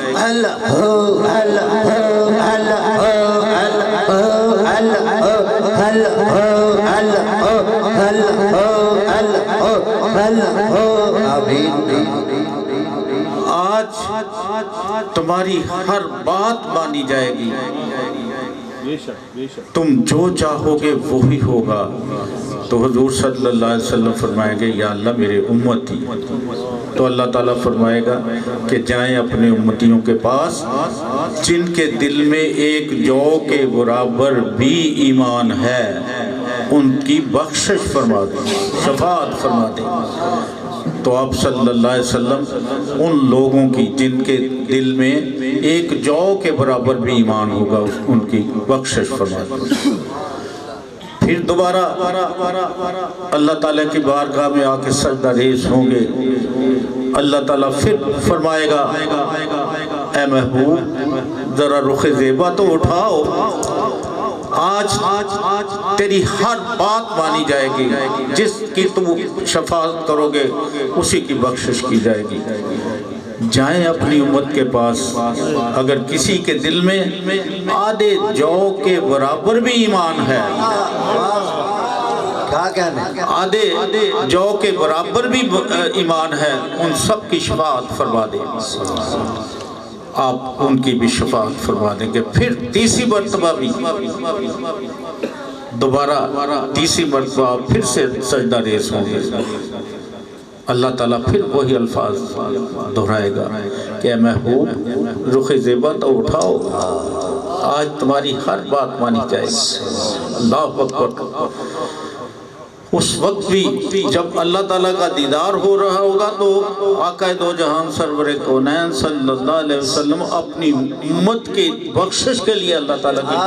آج تمہاری ہر بات مانی جائے گی بے شک بے شک تم جو چاہو گے وہی ہوگا تو حضور صلی اللہ علیہ وسلم فرمائیں گے یا اللہ میرے امتی تو اللہ تعالیٰ فرمائے گا کہ جائیں اپنے امتیوں کے پاس جن کے دل میں ایک جو کے برابر بھی ایمان ہے ان کی بخشش فرما دیں شفاعت فرما دیں تو آپ صلی اللہ علیہ وسلم ان لوگوں کی جن کے دل میں ایک جو کے برابر بھی ایمان ہوگا ان کی بخشش فرما دیں پھر دوبارہ اللہ تعالیٰ کی بارگاہ میں آ کے سجدہ ریز ہوں گے اللہ تعالیٰ پھر فرمائے گا اے محبوب ذرا رخ زیبا تو اٹھاؤ آج تیری ہر بات مانی جائے گی جس کی تم شفاعت کرو گے اسی کی بخشش کی جائے گی جائیں اپنی امت کے پاس اگر کسی کے دل میں آدھے جو کے برابر بھی ایمان ہے آدھے جو کے برابر بھی ایمان ہے ان سب کی شفاعت فرما دیں آپ ان کی بھی شفاعت فرما دیں گے پھر تیسری مرتبہ بھی دوبارہ تیسری مرتبہ پھر سے سجدہ ریز ہوں گے اللہ تعالیٰ پھر وہی الفاظ دہرائے گا کہ اے محبوب رخ زیبا تو اٹھاؤ آج تمہاری ہر بات مانی جائے گی اللہ اکبر اس وقت بھی جب اللہ تعالیٰ کا دیدار ہو رہا ہوگا تو آقا دو جہان سرور کونین صلی اللہ علیہ وسلم اپنی امت کی بخشش کے لیے اللہ تعالیٰ کی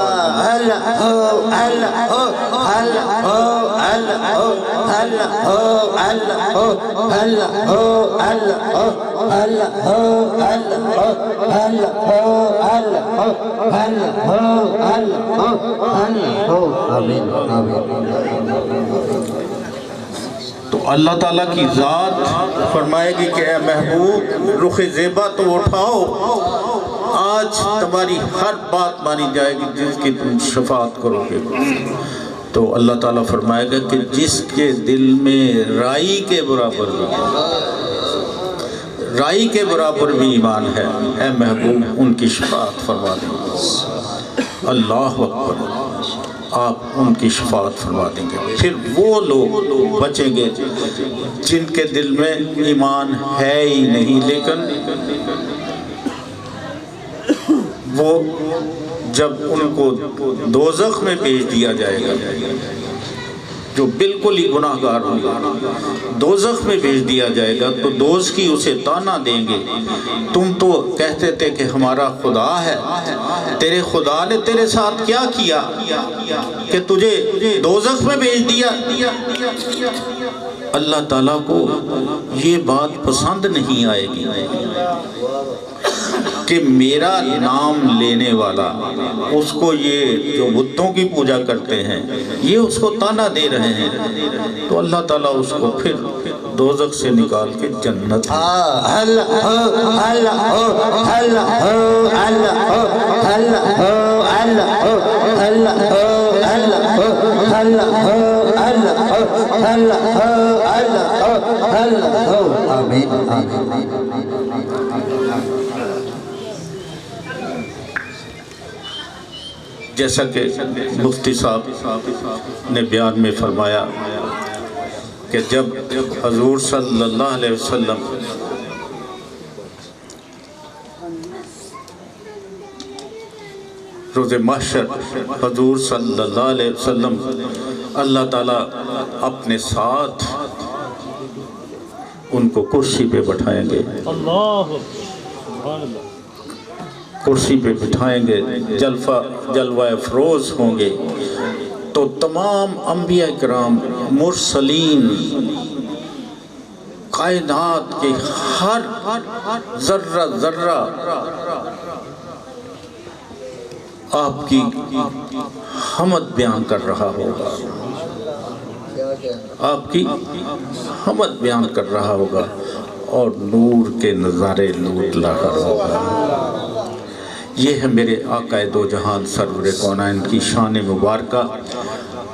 تو اللہ تعالیٰ کی ذات فرمائے گی کہ اے محبوب رخ زیبا تو اٹھاؤ آج تمہاری ہر بات مانی جائے گی جس کی تم شفاعت کرو گے تو اللہ تعالیٰ فرمائے گا کہ جس کے دل میں رائی کے برابر بھی ایمان ہے اے محبوب ان کی شفاعت فرما دیں اللہ اکبر آپ ان کی شفاعت فرما دیں گے پھر وہ لوگ بچیں گے جن کے دل میں ایمان ہے ہی نہیں لیکن وہ جب ان کو دوزخ میں بھیج دیا جائے گا جو بالکل ہی گناہ گار ہوگا دوزخ میں بھیج دیا جائے گا تو دوست کی اسے تانا دیں گے تم تو کہتے تھے کہ ہمارا خدا ہے تیرے خدا نے تیرے ساتھ کیا کیا کہ تجھے دوزخ میں بھیج دیا اللہ تعالیٰ کو یہ بات پسند نہیں آئے گی کہ میرا نام لینے والا اس کو یہ جو بتوں کی پوجا کرتے ہیں یہ اس کو تانا دے رہے ہیں تو اللہ تعالیٰ اس کو پھر دوزخ سے نکال کے جنت جیسا کہ مفتی صاحب نے بیان میں فرمایا کہ جب حضور صلی اللہ علیہ وسلم روز محشر حضور صلی اللہ علیہ وسلم اللہ تعالیٰ اپنے ساتھ ان کو کرسی پہ بٹھائیں گے اللہ سبحان اللہ کرسی پہ بٹھائیں گے جلوہ افروز ہوں گے تو تمام انبیاء کرام مرسلین کائنات کے ہر ذرہ ذرہ آپ کی حمد بیان کر رہا ہوگا آپ کی حمد بیان کر رہا ہوگا اور نور کے نظارے لوٹ لاہر ہوگا۔ یہ ہے میرے آقا دو جہان سرور کونین کی شان مبارکہ،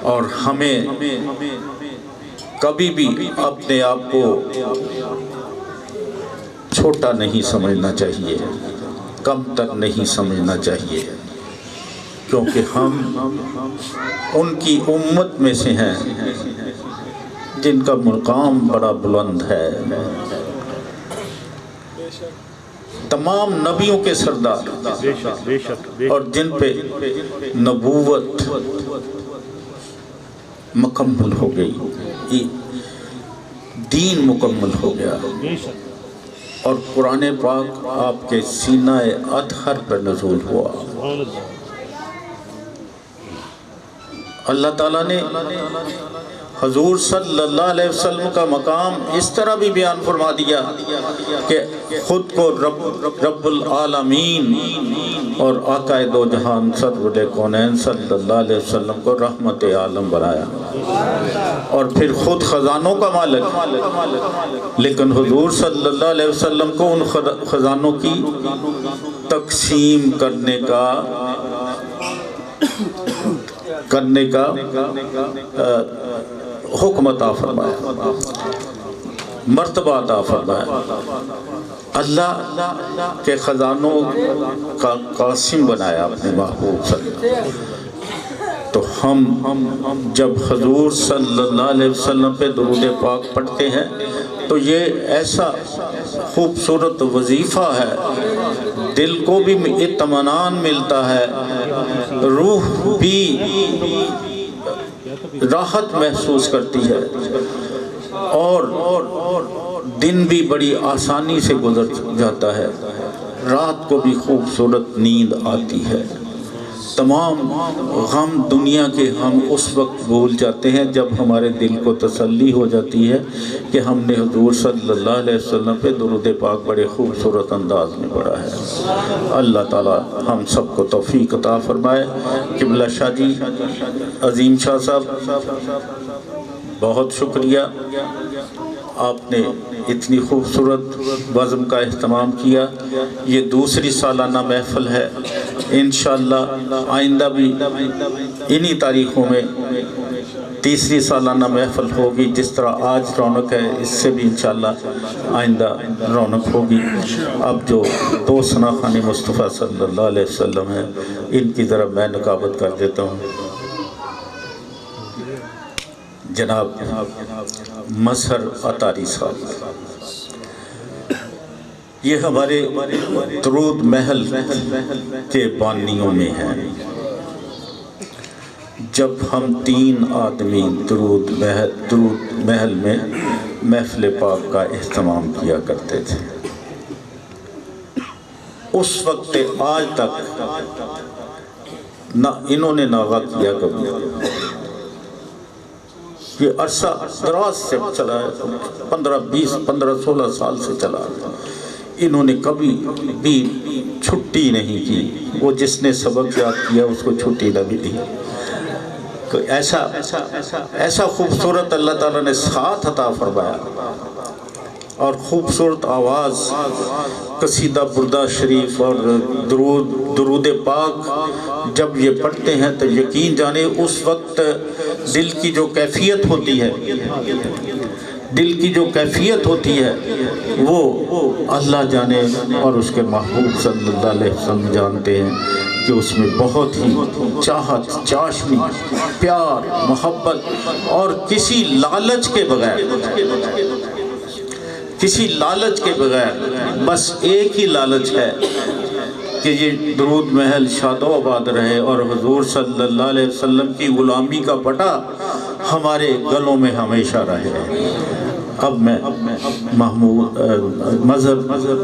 اور ہمیں کبھی بھی اپنے آپ کو چھوٹا نہیں سمجھنا چاہیے، کم تر نہیں سمجھنا چاہیے، کیونکہ ہم ان کی امت میں سے ہیں جن کا مقام بڑا بلند ہے، تمام نبیوں کے سردار، اور جن پہ نبوت مکمل ہو گئی، دین مکمل ہو گیا، اور قرآن پاک آپ کے سینہ اطہر پر نزول ہوا۔ اللہ تعالیٰ نے حضور صلی اللہ علیہ وسلم کا مقام اس طرح بھی بیان فرما دیا کہ خود کو رب العالمین اور آقا دو جہان سرور کونین صلی اللہ علیہ وسلم کو رحمت عالم بنایا، اور پھر خود خزانوں کا مالک، لیکن حضور صلی اللہ علیہ وسلم کو ان خزانوں کی تقسیم کرنے کا حکم عطا فرمایا، مرتبہ عطا فرمایا، اللہ کے خزانوں کا قاسم بنایا اپنے محبوب صلی اللہ علیہ وسلم۔ تو ہم جب حضور صلی اللہ علیہ وسلم پہ درود پاک پڑھتے ہیں تو یہ ایسا خوبصورت وظیفہ ہے، دل کو بھی اطمینان ملتا ہے، روح بھی راحت محسوس کرتی ہے، اور دن بھی بڑی آسانی سے گزر جاتا ہے، رات کو بھی خوبصورت نیند آتی ہے، تمام غم دنیا کے ہم اس وقت بھول جاتے ہیں جب ہمارے دل کو تسلی ہو جاتی ہے کہ ہم نے حضور صلی اللہ علیہ وسلم پہ درود پاک بڑے خوبصورت انداز میں پڑھا ہے۔ اللہ تعالی ہم سب کو توفیق عطا فرمائے۔ قبلہ شاہ جی، عظیم شاہ صاحب، بہت شکریہ، آپ نے اتنی خوبصورت بزم کا اہتمام کیا۔ یہ دوسری سالانہ محفل ہے، انشاءاللہ آئندہ بھی انہی تاریخوں میں تیسری سالانہ محفل ہوگی، جس طرح آج رونق ہے اس سے بھی انشاءاللہ آئندہ رونق ہوگی۔ اب جو دو ثنا خوان مصطفیٰ صلی اللہ علیہ وسلم ہیں، ان کی ذرا میں نقابت کر دیتا ہوں۔ جناب مظہر عطاری صاحب، یہ ہمارے درود محل کے بانیوں میں ہیں۔ جب ہم 3 آدمی درود محل میں محفل پاک کا اہتمام کیا کرتے تھے، اس وقت آج تک نہ انہوں نے ناغہ کیا کبھی۔ یہ عرصہ دراز سے چلا ہے، 15-16 سال سے چلا ہے، انہوں نے کبھی بھی چھٹی نہیں کی۔ وہ جس نے سبق یاد کیا اس کو چھٹی نہ ملی۔ ایسا خوبصورت اللہ تعالیٰ نے ساتھ عطا فرمایا، اور خوبصورت آواز، قصیدہ بردہ شریف اور درود پاک جب یہ پڑھتے ہیں تو یقین جانے اس وقت دل کی جو کیفیت ہوتی ہے وہ اللہ جانے اور اس کے محبوب صلی اللہ علیہ وسلم جانتے ہیں کہ اس میں بہت ہی چاہت، چاشنی، پیار، محبت، اور کسی لالچ کے بغیر بس ایک ہی لالچ ہے کہ یہ درود محل شاد و آباد رہے اور حضور صلی اللہ علیہ وسلم کی غلامی کا پٹا ہمارے گلوں میں ہمیشہ رہے۔ اب میں مظہر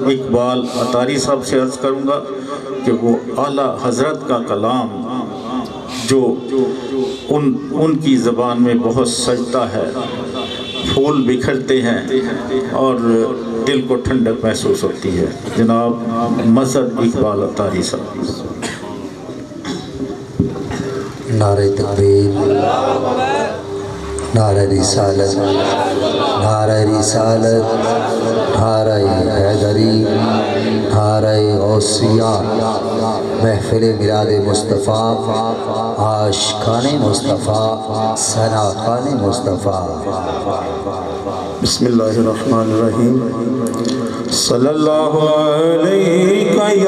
اقبال عطاری صاحب سے عرض کروں گا کہ وہ اعلیٰ حضرت کا کلام جو ان کی زبان میں بہت سجتا ہے، پھول بکھرتے ہیں اور دل کو ٹھنڈک محسوس ہوتی ہے۔ جناب مظہر اقبال عطاری صاحب۔ نعرہ تکبیر، نعرہ رسالت، نعرہ رسالت، نعرہ حیدری، نعرہ غوثیہ، محفل میلاد مصطفیٰ، عاشقان مصطفیٰ، ثناءخوان مصطفیٰ۔ بسم اللہ الرحمن الرحیم۔ صلی اللہ علیہ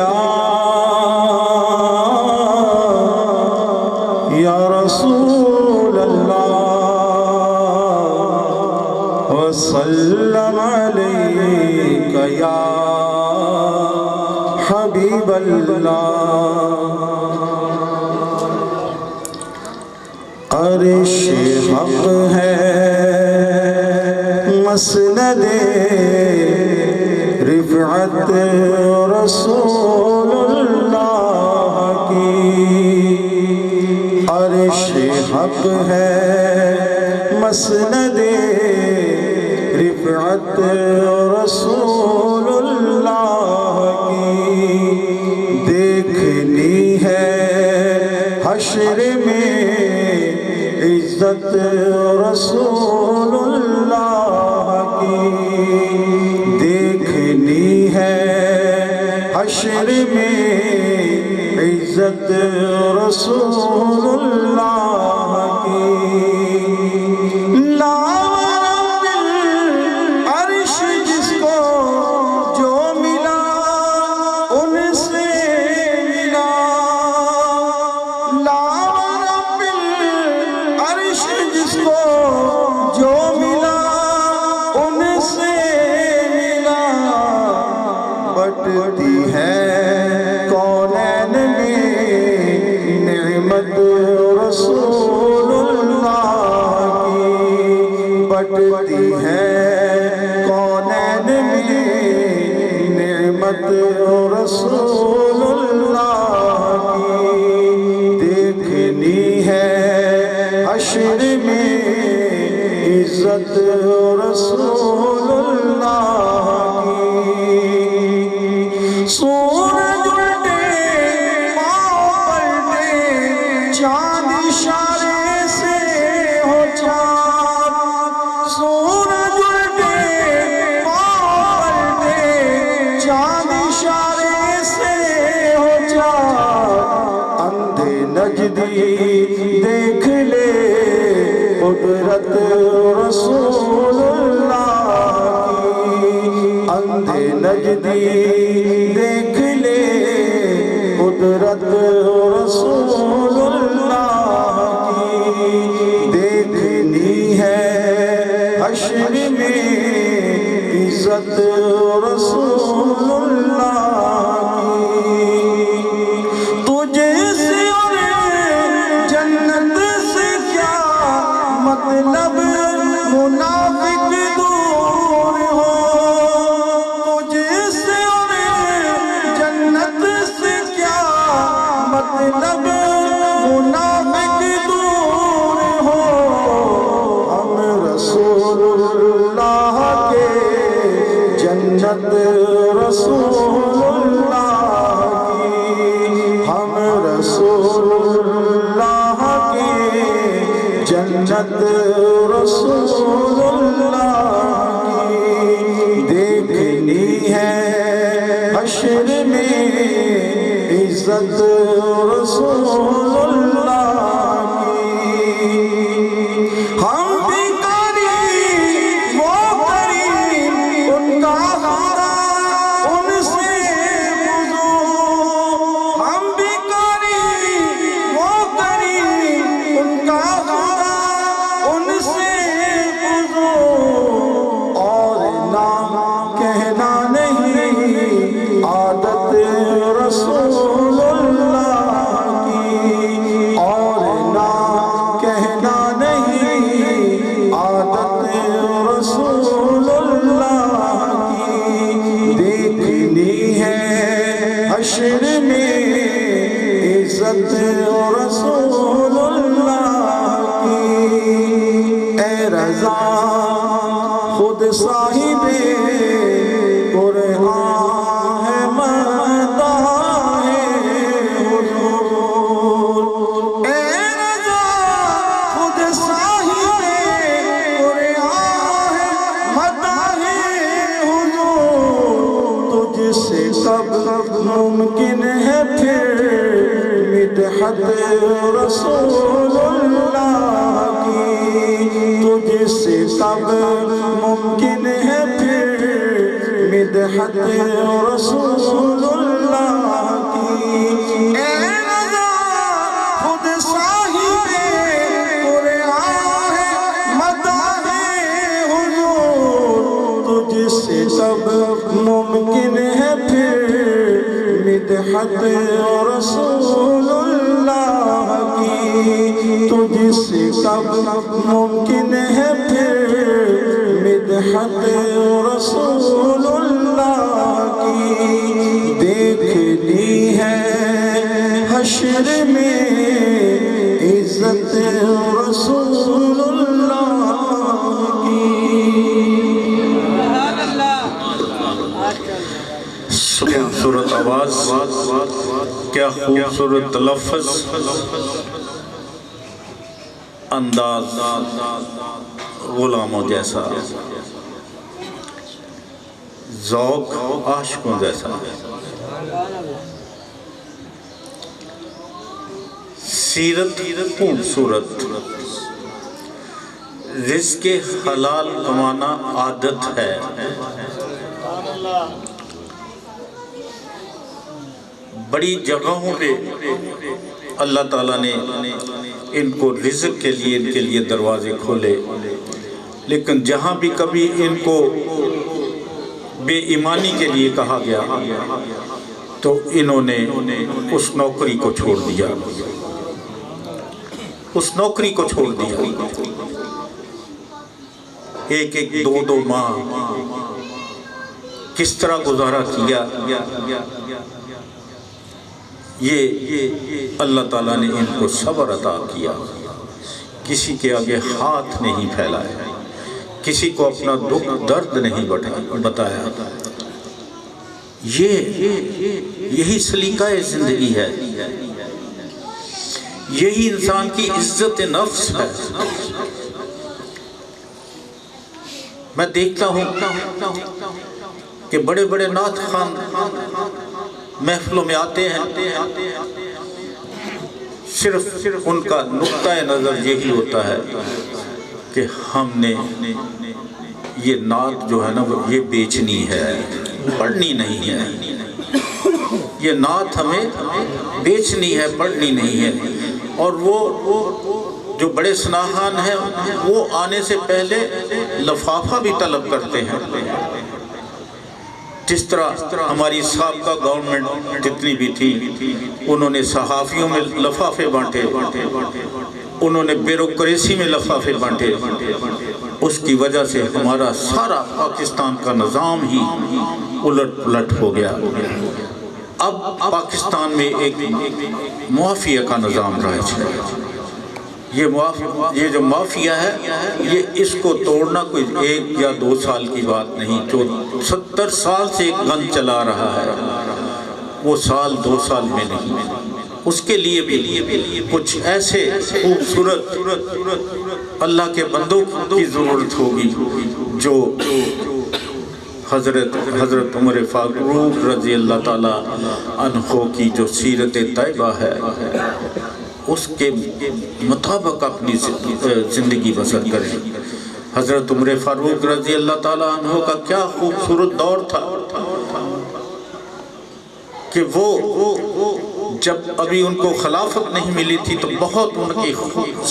یا رسول اللہ وسلم علیک یا حبیب اللہ۔ عرش حق ہے مسند رفعت رسول اللہ کی، عرش حق ہے مسند رفعت رسول اللہ کی، دیکھنی ہے حشر میں عزت رسول اللہ کی، دیکھنی ہے حشر میں عزت رسول اللہ کی۔ لاورب العرش جس کو جو ملا ان سے ملا، لاورب العرش جس کو جو ملا ان سے ملا، بٹتی ہے کونین میں نعمت رسول اللہ کی، بٹتی ہے کونین میں نعمت رسول اللہ کی، دیکھنی ہے حشر میں عزت رسول اللہ کی۔ سورج الٹے پاؤں پلٹے چاند اشارے سے ہو چاند، سورج الٹے پاؤں پلٹے چاند اشارے سے ہو چاند، اندھے نجدی دیکھ لے قدرت رسول اللہ کی، اندھے نجدی دیکھ لے قدرت رسول اللہ کی، دیکھنی ہے حشر میں عزت رسول اللہ کی۔ تجھے سے اور جنت سے کیا مطلب منافق دور ہو، تجھے سے اور جنت سے کیا مطلب منافق دور ہو، ہم رسول اللہ کے جنت رسول اللہ کی، ہم رسول اللہ کے جنت رسول اللہ کی، دیکھنی ہے حشر میں عزت رسول اللہ کی۔ ہم بھکاری وہ کریم ان کا خدا ان سے بزرگ، ہم بھکاری وہ کریم ان کا خدا ان سے بزرگ، اور نام کہنا نہیں عادت رسول اللہ کی، اور نام کہنا نہیں عادت رسول اللہ کی، دیکھنی ہے حشر میں عزت رسول اللہ کی۔ اے رضا خود صاحب قرآن ہے مداح حضور، اے رضا خود صاحب مدحت رسول اللہ کی تجھ سے کب ممکن ہے پھر مدحت رسول اللہ کی اے رضا خود صاحب قرآن ہے مداح حضور تجھ سے کب ممکن ہے پھر مدحت رسول اللہ کی تجھ سے کب ممکن ہے پھر مدحت رسول اللہ کی دیکھ لی ہے حشر میں عزت رسول اللہ کی خوبصورت آواز، کیا خوبصورت لفظ، انداز غلاموں جیسا، ذوق عاشقوں جیسا، سیرت خوبصورت، رزق حلال کمانا عادت ہے، بڑی جگہوں پہ اللہ تعالیٰ نے ان کو رزق کے لیے دروازے کھولے، لیکن جہاں بھی کبھی ان کو بے ایمانی کے لیے کہا گیا تو انہوں نے اس نوکری کو چھوڑ دیا، اس نوکری کو چھوڑ دیا، ایک دو ماہ کس طرح گزارا کیا، یہ اللہ تعالیٰ نے ان کو صبر عطا کیا، کسی کے آگے ہاتھ نہیں پھیلائے، کسی کو اپنا دکھ درد نہیں بتایا، یہی سلیقہ زندگی ہے، یہی انسان کی عزت نفس ہے۔ میں دیکھتا ہوں کہ بڑے بڑے نعت خوان محفلوں میں آتے ہیں، صرف ان کا نقطہ نظر یہی ہوتا ہے کہ ہم نے یہ نعت جو ہے نا یہ بیچنی ہے، پڑھنی نہیں ہے، یہ نعت ہمیں بیچنی ہے، پڑھنی نہیں ہے۔ اور وہ جو بڑے سناہان ہیں وہ آنے سے پہلے لفافہ بھی طلب کرتے ہیں، جس طرح ہماری سابقہ گورنمنٹ جتنی بھی تھی انہوں نے صحافیوں میں لفافے بانٹے، انہوں نے بیوروکریسی میں لفافے بانٹے، اس کی وجہ سے ہمارا سارا پاکستان کا نظام ہی الٹ پلٹ ہو گیا۔ اب پاکستان میں ایک معافیہ کا نظام رائج ہے، یہ جو معافیہ ہے یہ اس کو توڑنا کوئی 1 یا 2 سال کی بات نہیں، جو 70 سال سے ایک گن چلا رہا ہے وہ سال 2 سال میں نہیں، اس کے لیے بھی کچھ ایسے خوبصورت اللہ کے بندوں کی ضرورت ہوگی جو حضرت عمر فاروق رضی اللہ تعالیٰ عنہ کی جو سیرت طیبہ ہے اس کے مطابق اپنی زندگی بسر کریں۔ حضرت عمر فاروق رضی اللہ تعالیٰ عنہ کا کیا خوبصورت دور تھا کہ وہ جب ابھی ان کو خلافت نہیں ملی تھی تو بہت ان کی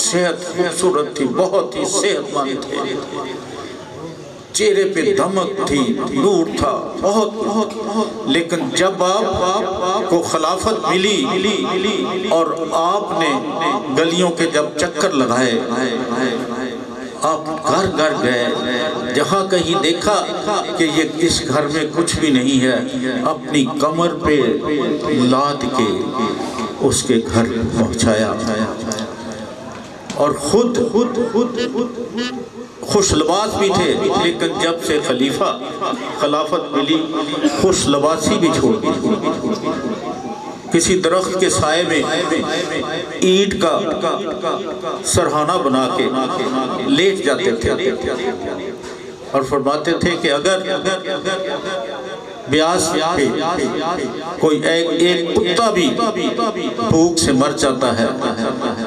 صحت خوبصورت تھی، بہت ہی صحت مند تھے، چہرے پہ دمک تھی، نور تھا بہت، لیکن جب آپ کو خلافت ملی اور آپ نے گلیوں کے جب چکر لگائے، آپ گھر گھر گئے، جہاں کہیں دیکھا کہ یہ اس گھر میں کچھ بھی نہیں ہے، اپنی کمر پہ لاد کے اس کے گھر پہنچایا اور خود خوش لباس بھی تھے، لیکن جب سے خلافت ملی خوش لباسی بھی چھوڑ دی، کسی درخت کے سائے میں اینٹ کا سرہانہ بنا کے لیٹ جاتے تھے اور فرماتے تھے کہ اگر بیاس پہ کوئی ایک کتا بھی بھوک سے مر جاتا ہے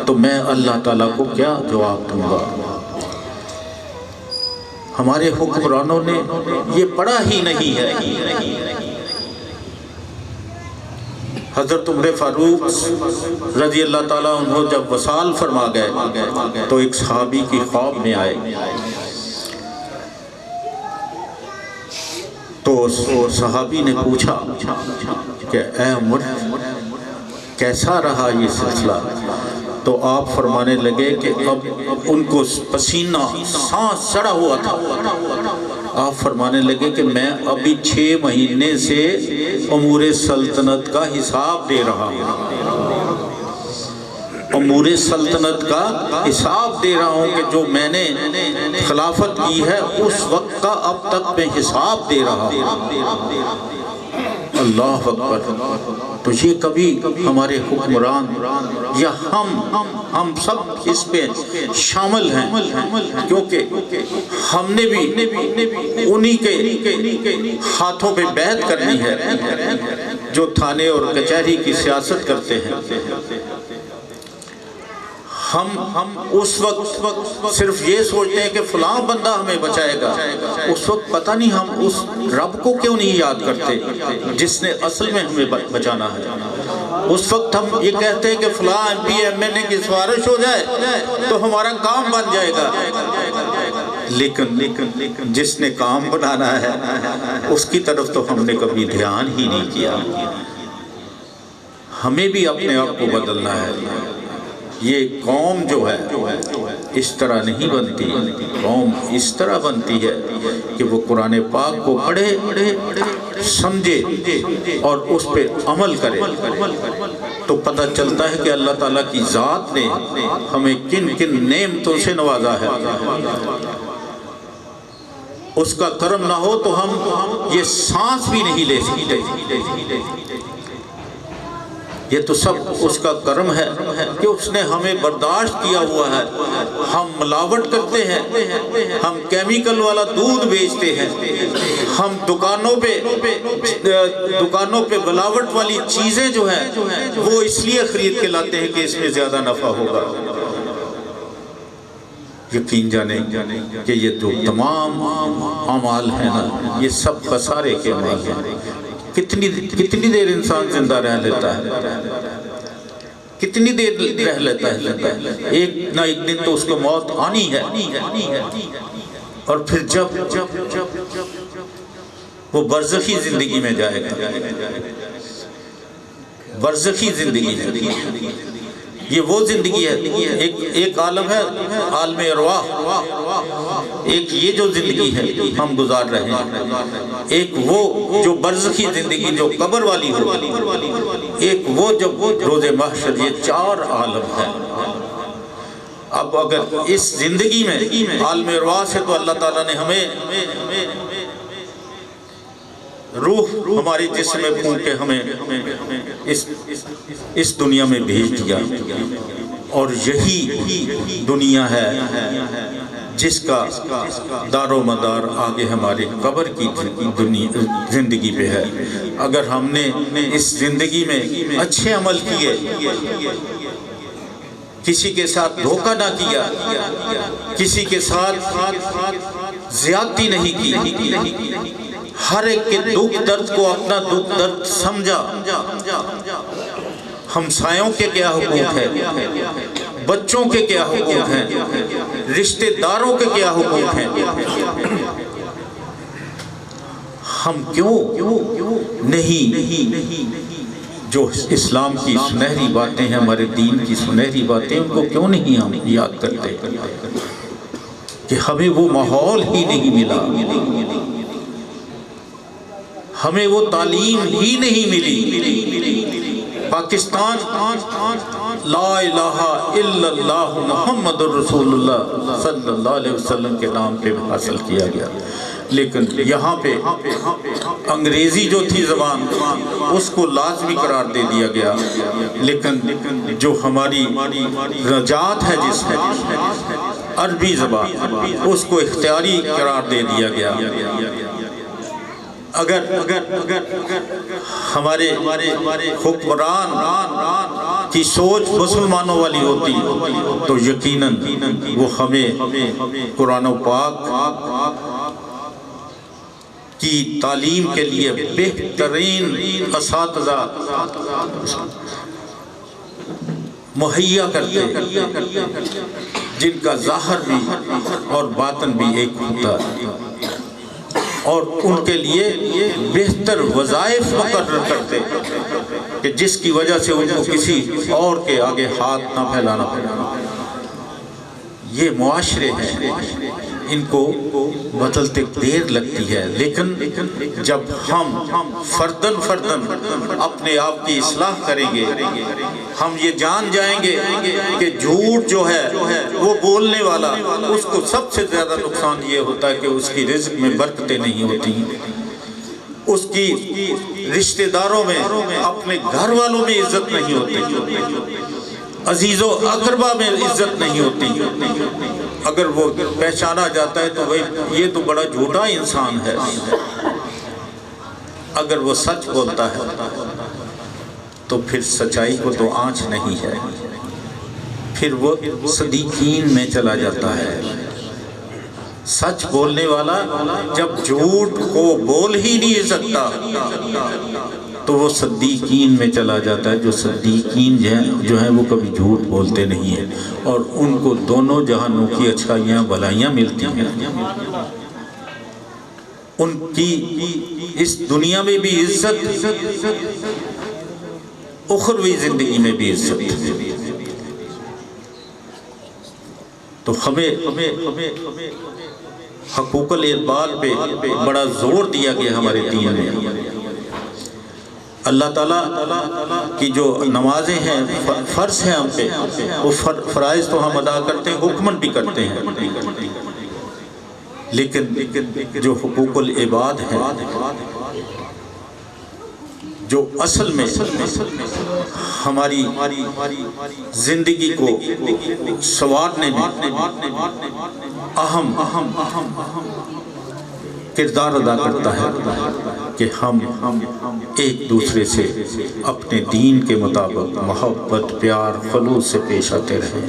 تو میں اللہ تعالیٰ کو کیا جواب دوں گا؟ ہمارے حکمرانوں نے یہ پڑھا ہی نہیں ہے۔ حضرت عمر فاروق رضی اللہ تعالیٰ عنہ جب وصال فرما گئے تو ایک صحابی کی خواب میں آئے تو صحابی نے پوچھا کہ اے عمر کیسا رہا یہ سلسلہ؟ تو آپ فرمانے لگے کہ اب ان کو پسینہ سانس چڑھا ہوا تھا۔ آپ فرمانے لگے کہ میں ابھی 6 مہینے سے امور سلطنت کا حساب دے رہا ہوں، امور سلطنت کا حساب دے رہا ہوں کہ جو میں نے خلافت کی ہے اس وقت کا اب تک میں حساب دے رہا ہوں۔ اللہ اکبر۔ تو یہ کبھی ہمارے حکمران یا ہم سب اس پہ شامل ہیں، کیونکہ ہم نے بھی انہی کے ہاتھوں پہ بیعت کرنی ہے جو تھانے اور کچہری کی سیاست کرتے ہیں۔ ہم اس وقت صرف یہ سوچتے ہیں کہ فلاں بندہ ہمیں بچائے گا، اس وقت پتہ نہیں ہم اس رب کو کیوں نہیں یاد کرتے جس نے اصل میں ہمیں بچانا ہے۔ اس وقت ہم یہ کہتے ہیں کہ فلاں ایم پی ایم این اے کی سفارش ہو جائے تو ہمارا کام بن جائے گا، لیکن جس نے کام بنانا ہے اس کی طرف تو ہم نے کبھی دھیان ہی نہیں کیا۔ ہمیں بھی اپنے آپ کو بدلنا ہے۔ یہ قوم جو ہے اس طرح نہیں بنتی، قوم اس طرح بنتی ہے کہ وہ قرآن پاک کو پڑھے، سمجھے اور اس پہ عمل کرے تو پتہ چلتا ہے کہ اللہ تعالیٰ کی ذات نے ہمیں کن کن نعمتوں سے نوازا ہے۔ اس کا کرم نہ ہو تو ہم یہ سانس بھی نہیں لے سکتے۔ یہ تو سب اس کا کرم ہے کہ اس نے ہمیں برداشت کیا ہوا ہے۔ ہم ملاوٹ کرتے ہیں، ہم کیمیکل والا دودھ بیچتے ہیں، ہم دکانوں پہ ملاوٹ والی چیزیں جو ہیں وہ اس لیے خرید کے لاتے ہیں کہ اس میں زیادہ نفع ہوگا۔ یقین جانیں کہ یہ جو تمام اعمال ہیں نا یہ سب خسارے کے اعمال ہیں۔ کتنی دیر انسان زندہ رہ لیتا ہے، کتنی دیر رہ لیتا ہے، ایک نہ ایک دن تو اس کو موت آنی ہے۔ اور پھر جب وہ برزخی زندگی میں جائے گا، برزخی زندگی میں یہ وہ زندگی ہے، ایک عالم ہے عالم ارواح، ایک یہ جو زندگی ہے ہم گزار رہے ہیں، ایک وہ جو برزخی زندگی جو قبر والی ہو، ایک وہ جب روز محشر، یہ 4 عالم ہیں۔ اب اگر اس زندگی میں عالم ارواح سے تو اللہ تعالیٰ نے ہمیں روح ہماری جسم میں پھونک کے ہمیں اس دنیا میں بھیج دیا، اور یہی دنیا ہے جس کا دار و مدار آگے ہماری قبر کی زندگی پہ ہے۔ اگر ہم نے اس زندگی میں اچھے عمل کیے، کسی کے ساتھ دھوکہ نہ کیا، کسی کے ساتھ زیادتی نہیں کی، ہر ایک کے دکھ درد کو اپنا دکھ درد سمجھا، ہمسایوں کے کیا حقوق ہیں، بچوں کے کیا حقوق ہیں، رشتہ داروں کے کیا حقوق ہیں، ہم کیوں نہیں جو اسلام کی سنہری باتیں ہیں، ہمارے دین کی سنہری باتیں، ان کو کیوں نہیں ہم یاد کرتے کہ ہمیں وہ ماحول ہی نہیں ملا، ہمیں وہ تعلیم ہی نہیں ملی۔ پاکستان لا الہ الا اللہ محمد الرسول اللہ صلی اللہ علیہ وسلم کے نام پہ حاصل کیا گیا، لیکن یہاں پہ انگریزی جو تھی زبان اس کو لازمی قرار دے دیا گیا، لیکن جو ہماری رجعت ہے جس میں عربی زبان اس کو اختیاری قرار دے دیا گیا۔ اگر ہمارے حکمران کی سوچ مسلمانوں والی ہوتی تو یقیناً وہ ہمیں قرآن و پاک کی تعلیم کے لیے بہترین اساتذہ مہیا کرتے جن کا ظاہر بھی اور باطن بھی ایک ہوتا ہے، اور ان کے لیے بہتر وظائف مقرر کرتے کہ جس کی وجہ سے ان کو کسی اور کے آگے ہاتھ نہ پھیلانا پڑے۔ یہ معاشرے ہیں، ان کو بدلتے دیر لگتی ہے، لیکن جب ہم فرداً اپنے آپ کی اصلاح کریں گے، ہم یہ جان جائیں گے کہ جھوٹ جو ہے وہ بولنے والا، اس کو سب سے زیادہ نقصان یہ ہوتا ہے کہ اس کی رزق میں برکتیں نہیں ہوتی، اس کی رشتہ داروں میں، اپنے گھر والوں میں عزت نہیں ہوتی، عزیز و اقربا میں عزت نہیں ہوتی۔ اگر وہ پہچانا جاتا ہے تو یہ تو بڑا جھوٹا انسان ہے۔ اگر وہ سچ بولتا ہے تو پھر سچائی کو تو آنچ نہیں ہے، پھر وہ صدیقین میں چلا جاتا ہے۔ سچ بولنے والا جب جھوٹ کو بول ہی نہیں سکتا تو وہ صدیقین میں چلا جاتا ہے۔ جو صدیقین جو ہیں وہ کبھی جھوٹ بولتے نہیں ہیں، اور ان کو دونوں جہانوں کی اچھائیاں بھلائیاں ملتی ہیں۔ ان کی اس دنیا میں بھی عزت، اخروی زندگی میں بھی عزت۔ تو ہمیں حقوق العباد پہ بڑا زور دیا گیا ہمارے دین میں۔ اللہ تعالیٰ کی جو نمازیں ہیں فرض ہیں ہم پہ، وہ فرائض تو ہم ادا کرتے ہیں، حکمن بھی کرتے ہیں، لیکن جو حقوق العباد ہیں، جو اصل میں ہماری زندگی کو سنوارنے میں اہم کردار ادا کرتا ہے کہ ہم ایک دوسرے سے اپنے دین کے مطابق محبت، پیار، خلوص سے پیش آتے رہیں،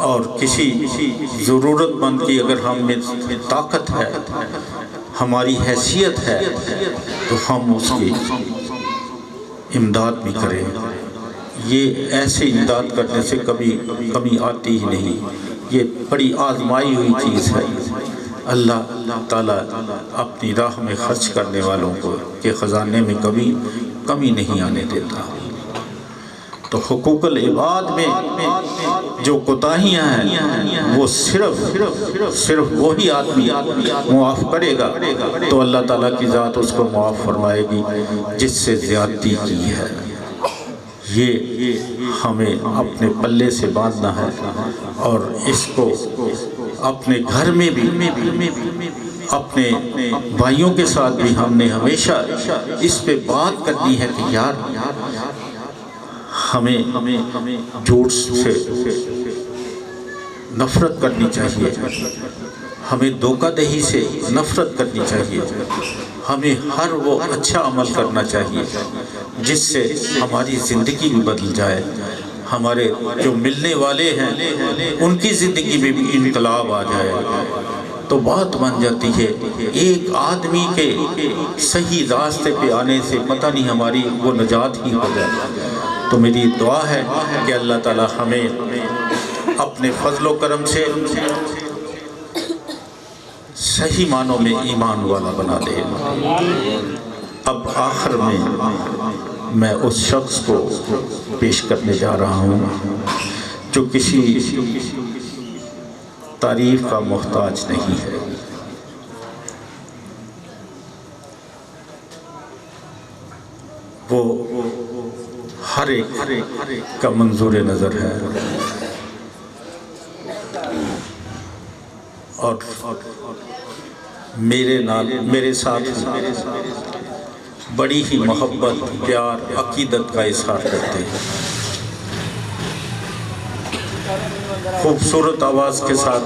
اور کسی ضرورت مند کی اگر ہم میں طاقت ہے، ہماری حیثیت ہے، تو ہم اس کی امداد بھی کریں۔ یہ ایسے امداد کرنے سے کبھی کمی آتی ہی نہیں، یہ بڑی آزمائی ہوئی چیز ہے۔ اللہ تعالیٰ اپنی راہ میں خرچ کرنے والوں کو کے خزانے میں کبھی کمی نہیں آنے دیتا۔ تو حقوق العباد میں جو کوتاہیاں ہیں وہ صرف وہی آدمی معاف کرے گا تو اللہ تعالیٰ کی ذات اس کو معاف فرمائے گی جس سے زیادتی کی ہے۔ یہ ہمیں اپنے پلے سے باندھنا ہے، اور اس کو اپنے گھر میں بھی، اپنے بھائیوں کے ساتھ بھی ہم نے ہمیشہ اس پہ بات کرنی ہے کہ یار ہمیں جھوٹ سے نفرت کرنی چاہیے، ہمیں دھوکہ دہی سے نفرت کرنی چاہیے، ہمیں ہر وہ اچھا عمل کرنا چاہیے جس سے ہماری زندگی بھی بدل جائے، ہمارے جو ملنے والے ہیں ان کی زندگی میں بھی انقلاب آ جائے، تو بات بن جاتی ہے۔ ایک آدمی کے صحیح راستے پہ آنے سے پتہ نہیں ہماری وہ نجات ہی ہو جائے۔ تو میری دعا ہے کہ اللہ تعالی ہمیں اپنے فضل و کرم سے صحیح معنوں میں ایمان والا بنا دے۔ اب آخر میں اس شخص کو پیش کرنے جا رہا ہوں جو کسی تعریف کا محتاج نہیں ہے۔ وہ ہر ایک کا منظور نظر ہے، اور میرے ساتھ بڑی ہی محبت، پیار، عقیدت کا اظہار کرتے ہیں۔ خوبصورت آواز کے ساتھ،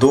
2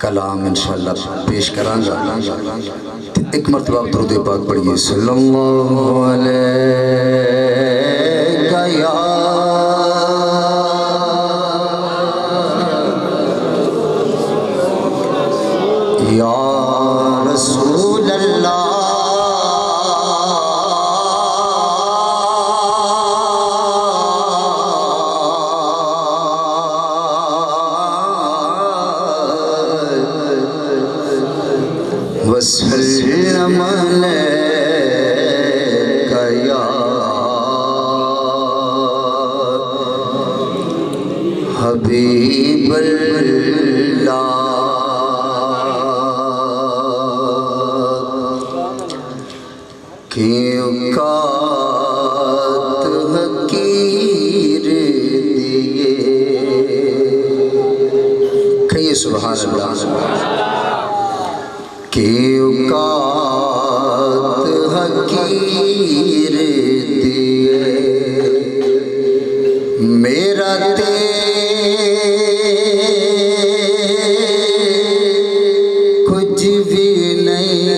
کلام انشاءاللہ پیش کران گا. ایک مرتبہ درود پاک پڑھیے. صلی اللہ علیہ یا رسول اللہ وسلم علیک یا حبیب اللہ. کی اوقات حقیر دیے. کہیے سبحان اللہ. کی اوقات حقیر دیے میرا کچھ بھی نہیں.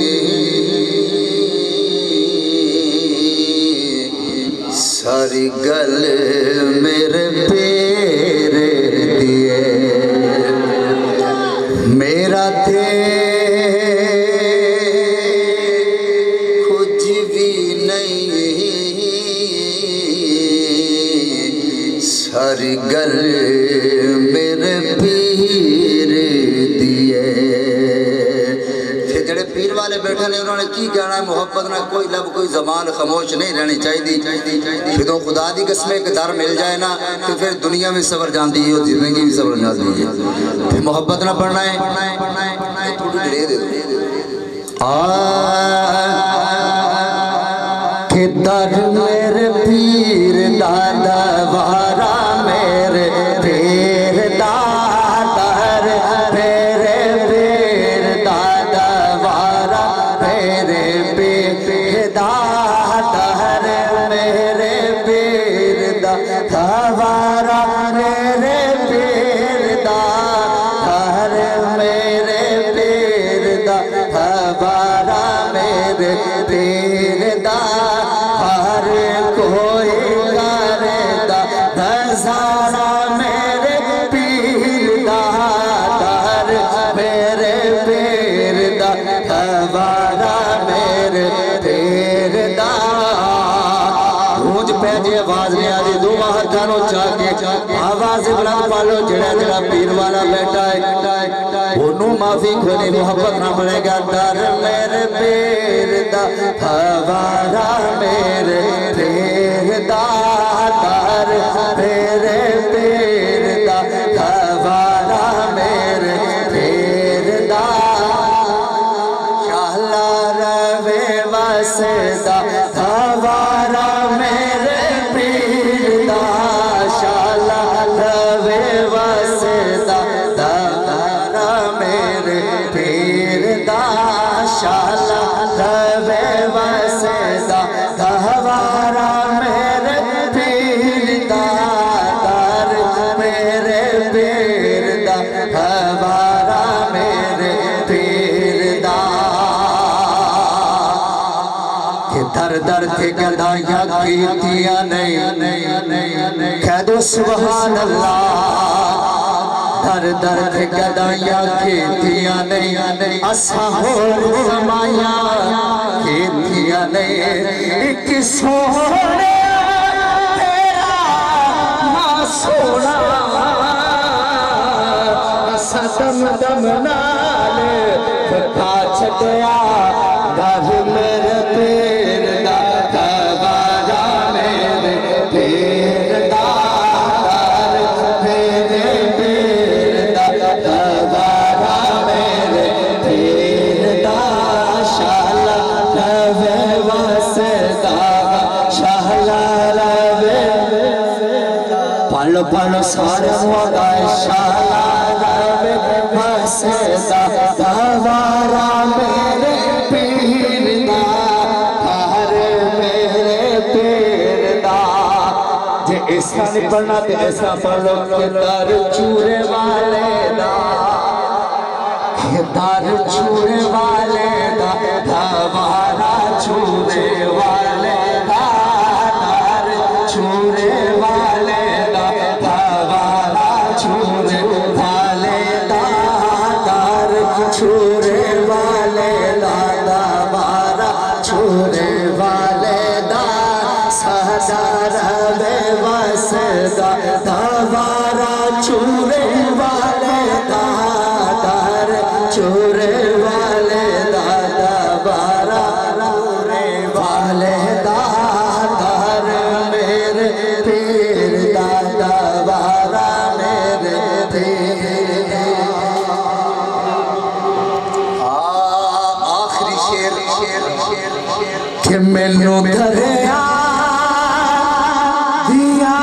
ساری گل میرے پیر دیے میرا ساری گل میرے پیر دیے. پھر جڑے پیر والے بیٹھے نے انہوں نے کی کہنا ہے محبت نہ کوئی لب کوئی زبان خاموش نہیں رہنی چاہیے. پھر تو خدا دی قسم ایک در مل جائے نا تو پھر دنیا میں صبر جاندی ہے اور زندگی بھی صبر جاندی ہے. پھر محبت نہ پڑھنا ہے تھوڑی جڑے دے کہ در میرے پیر دادا وارا میرے پیر دادر میرے پیر دادا وارا میرے پیر دادر میرے پیر دادا وارا میرے پیر دادر میرے پیر دادا وارا میرے پیر دادر ہر کوئی کرتا نظارہ میرے پیر دادر میرے پیر دادر میرے پیر دادر. گونج پہ جی آواز نہیں آ رہی دو ہاتھوں چاہ کے آواز بلند پالو. جڑا جڑا پیر والا بیٹھا ہے انہوں معافی کھولی محبت نہ پڑے گا. در میرے پیر دادر میرے پیر دادر میرے پیر دادر میرے پیر دادر شالا روے وسدا دادر میرے پیر دادر شالا روے وسدا دادر میرے پیر دادر شالا روے وسدا دادر میرے پیر دادر میرے پیر دادر میرے پیر دادر. کہ در در تھے گدائیاں کیتیاں نہیں کہہ دو سبحان اللہ. در در تھے گدائیاں کیتیاں نہیں اساں ہور سمایاں کیتیاں نہیں. ایک سونے تیرا معصونا سدم دم نال پھکا چھٹیا در میرے پیر دادر میرے پیر دادر میرے پیر دادر میرے پیر دادر شالا روے وسدا شالا روے پالو پالو سارے موگائے شالا روے وسدا دادر میرے پیر دادر میرے پیر دادر. جے ایسا نہیں پڑھنا تے ایسا پڑھو کہ در چورے والے دا دار چھوڑے والے دا دوارا چھوڑے والے دا دار چھوڑے والے دا دوارا چھوڑے والے دا دار چھوڑے والے دا دوارا چھوڑے والے دا سہدار بے واسدہ دوارا چھوڑے والے دا دار چھوڑے والے دا دوارا چھوڑے والے دا دار میرے پیر دا دوارا میرے پیر آخری شیر کہ مینو دریا دیا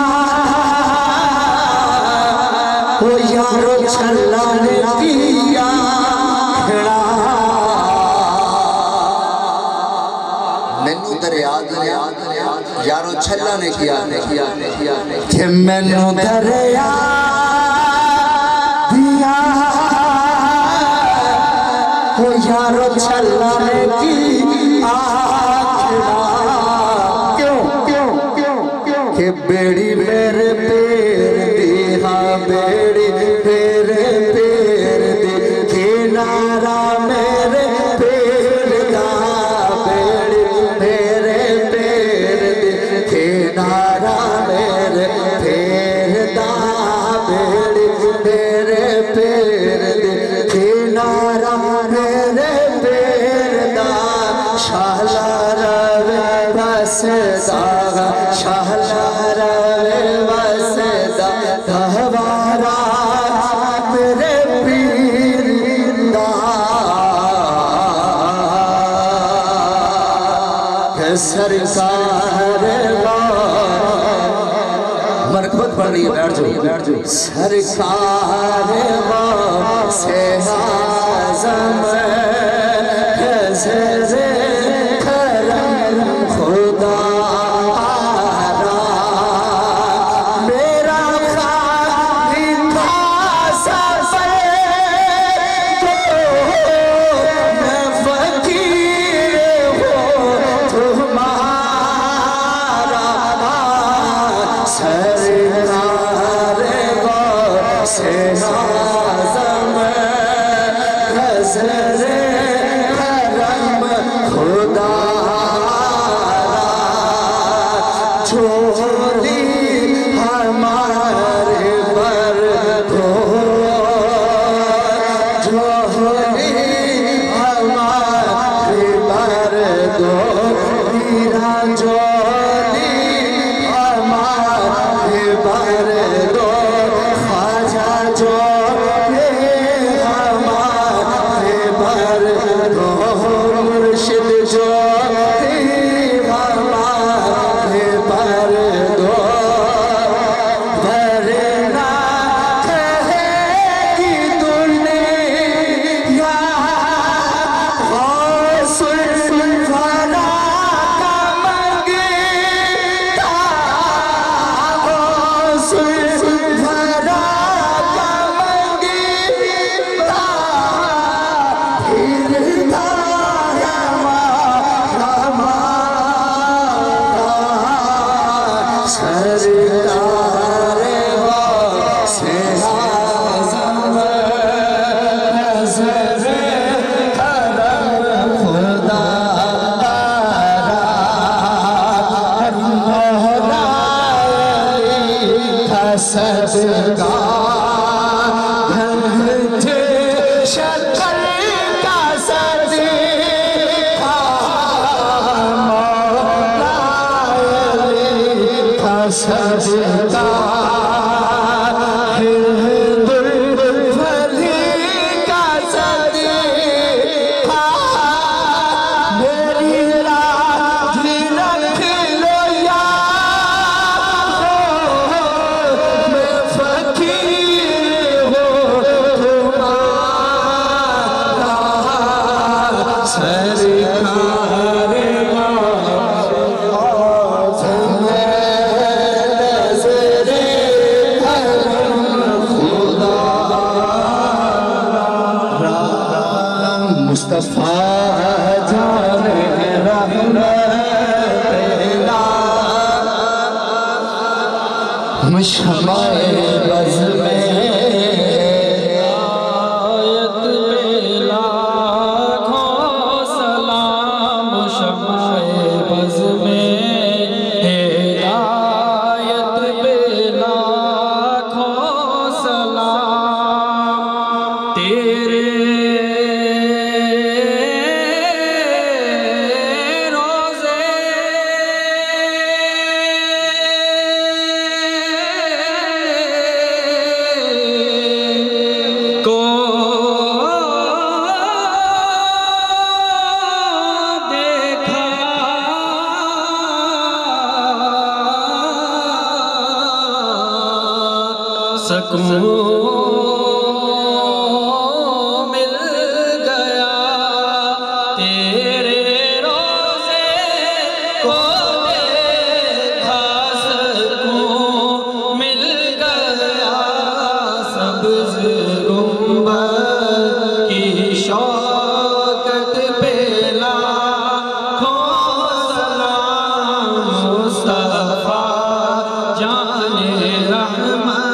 او یارو چھلا نے پیا کھڑا مینو دریا دیا یارو چھلا نے کیا کہ مینو دریا دیا او یارو چھلا نے کیا کہ بیڑی میرے پیر دی ہاں بیڑی میرے پیر دی کنارا میرے پیر دا بیڑی میرے پیر دی کنارا میرے پیر دا بیڑی میرے پیر دی کنارا میرے پیر دا شالا روے بس دا شالا روے واسدہ دوارا میرے پیر دا کہ سرکار مرکبت پڑھ رہی ہے بیٹھ جو سرکار سے اعظم حضرت کرم خدا شمع بز میں آیت پہ لاکھوں سلام شمع بز میں ہدایت پہ لاکھوں سلام تیرے سکون مل گیا تیرے روزے کو دیکھا سکون مل گیا سبز گنبد کی شوکت پہ لاکھوں سلام مصطفیٰ جان رحمت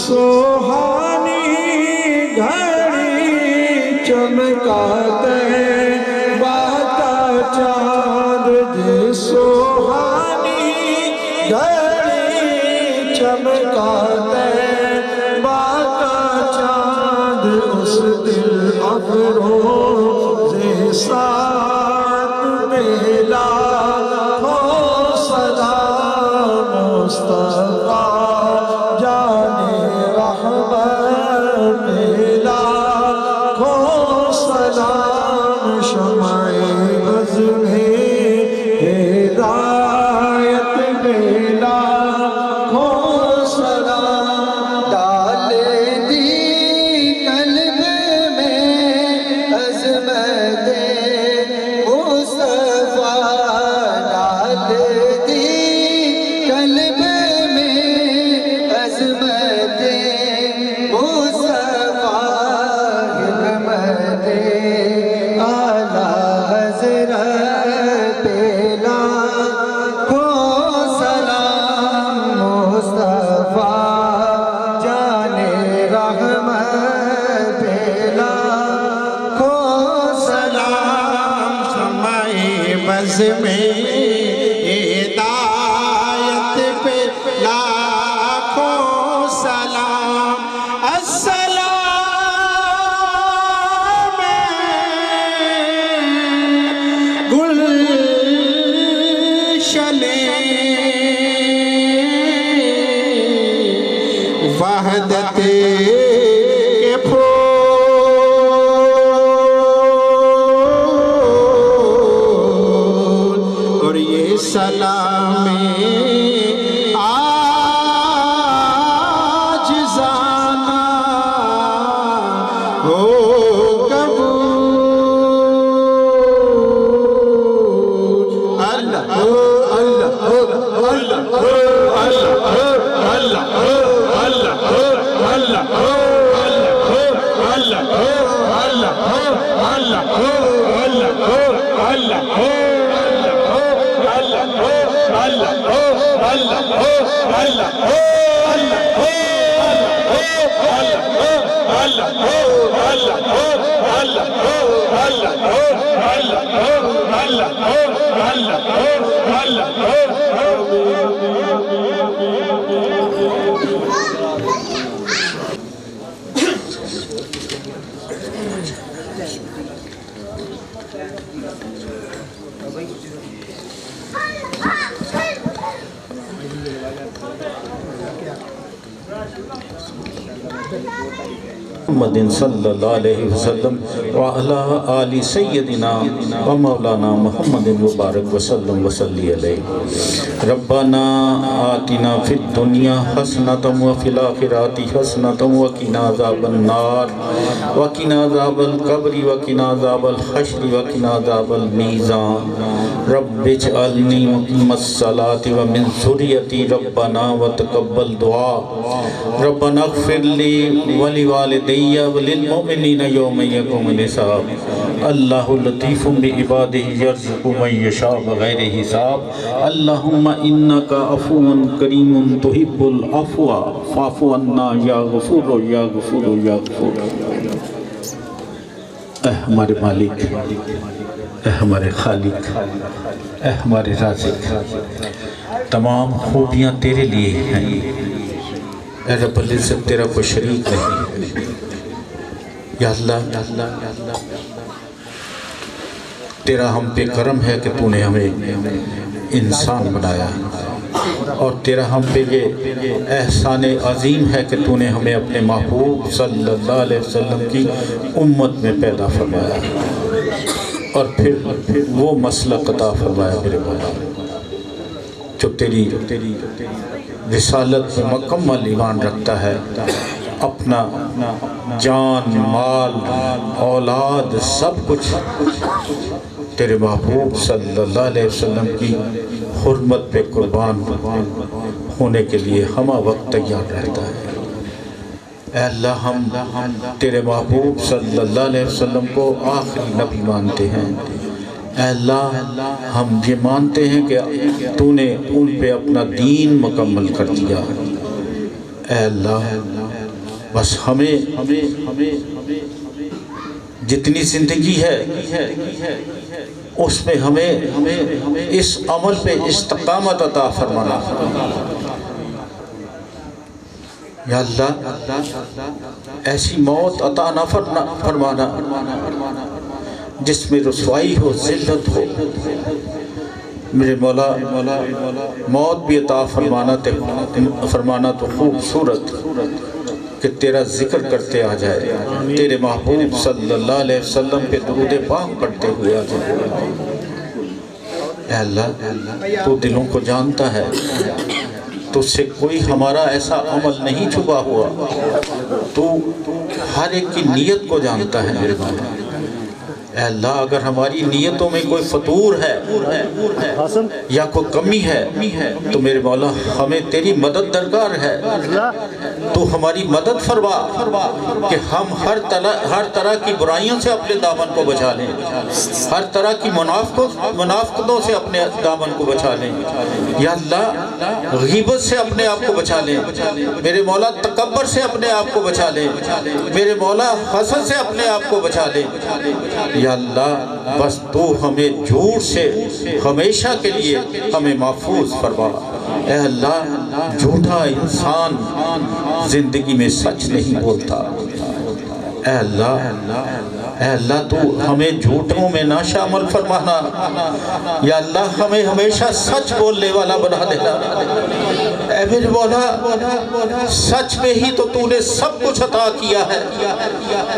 سوہانی گھڑی چمکاتے باتا چاند جی سوہانی گھڑی چمکاتے باتا چاند اس دل افروز ساتھ ملا ہو صدا مصطفیٰ بز میں ہدایت پہ لاکھوں سلام السلام گلشن وحدت کے سلام آج زانا ہو قبول اللہ اللہ اللہ اللہ Gracias. محمد صلی اللہ علیہ وسلم وعلا آل سیدنا و مولانا محمد مبارک وسلم وصلی علیہ ربنا آتنا فی الدنیا حسنۃ وفی الآخرۃ حسنۃ وقنا عذاب النار وقنا عذاب القبر وقنا عذاب الحشر وقنا عذاب المیزان رب اجعلنی مقیم الصلاۃ ومن ذریتی ربنا وتقبل دعا ربنا اغفر لی ولوالدی وللمؤمنین یوم یقوم الحساب اللہ لطیف بعبادہ یرزق من یشاء بغیر حساب اللہم انکا عفو کریم تحب العفو فاعف عنا یا غفور یا غفور یا غفور۔ اے ہمارے مالک، اے ہمارے خالق، اے ہمارے رازق، تمام خوبیاں تیرے لیے ہیں۔ اے رب العزت تیرا کوئی شریک نہیں۔ یا اللہ تیرا ہم پہ کرم ہے کہ تو نے ہمیں انسان بنایا، اور تیرا ہم پہ یہ احسان عظیم ہے کہ تو نے ہمیں اپنے محبوب صلی اللہ علیہ وسلم کی امت میں پیدا فرمایا، اور پھر وہ مسلک عطا فرمایا میرے مولا جو تیری رسالت میں مکمل ایمان رکھتا ہے، اپنا جان مال اولاد سب کچھ تیرے محبوب صلی اللہ علیہ وسلم کی حرمت پہ قربان ہونے کے لیے ہمہ وقت تیار رہتا ہے۔ اے اللہ ہم تیرے محبوب صلی اللہ علیہ وسلم کو آخری نبی مانتے ہیں۔ اے اللہ ہم یہ مانتے ہیں کہ تو نے ان پہ اپنا دین مکمل کر دیا۔ اے اللہ بس ہمیں جتنی زندگی ہے اس میں ہمیں اس عمل پہ استقامت عطا فرمانا۔ یا اللہ ایسی موت عطا نہ فرمانا جس میں رسوائی ہو، ذلت ہو۔ میرے مولا موت بھی عطا فرمانا تو خوبصورت کہ تیرا ذکر کرتے آ جائے، تیرے محبوب صلی اللہ علیہ وسلم پہ درود پاک پڑھتے ہوئے آ جائے۔ اے اللہ تو دلوں کو جانتا ہے، تجھ سے کوئی ہمارا ایسا عمل نہیں چھپا ہوا، تو ہر ایک کی نیت کو جانتا ہے میرے مولا۔ اے اللہ اگر ہماری نیتوں میں کوئی فطور ہے یا کوئی کمی ہے تو میرے مولا ہمیں تیری مدد درکار ہے، تو ہماری مدد فرما کہ ہم ہر طرح کی برائیوں سے اپنے دامن کو بچا لیں، ہر طرح کی منافقتوں سے اپنے دامن کو بچا لیں۔ یا اللہ غیبت سے اپنے آپ کو بچا لیں میرے مولا، تکبر سے اپنے آپ کو بچا لیں میرے مولا، حسد سے اپنے آپ کو بچا لیں۔ یا اللہ بس تو ہمیں جھوٹ سے ہمیشہ کے لیے ہمیں محفوظ فرما۔ اے اللہ جھوٹا انسان زندگی میں سچ نہیں بولتا۔ اے اللہ تو ہمیں جھوٹوں میں نہ شامل فرمانا، یا اللہ ہمیں ہمیشہ سچ بولنے والا بنا دینا۔ اے میرے مولا سچ میں ہی تو نے سب کچھ عطا کیا ہے۔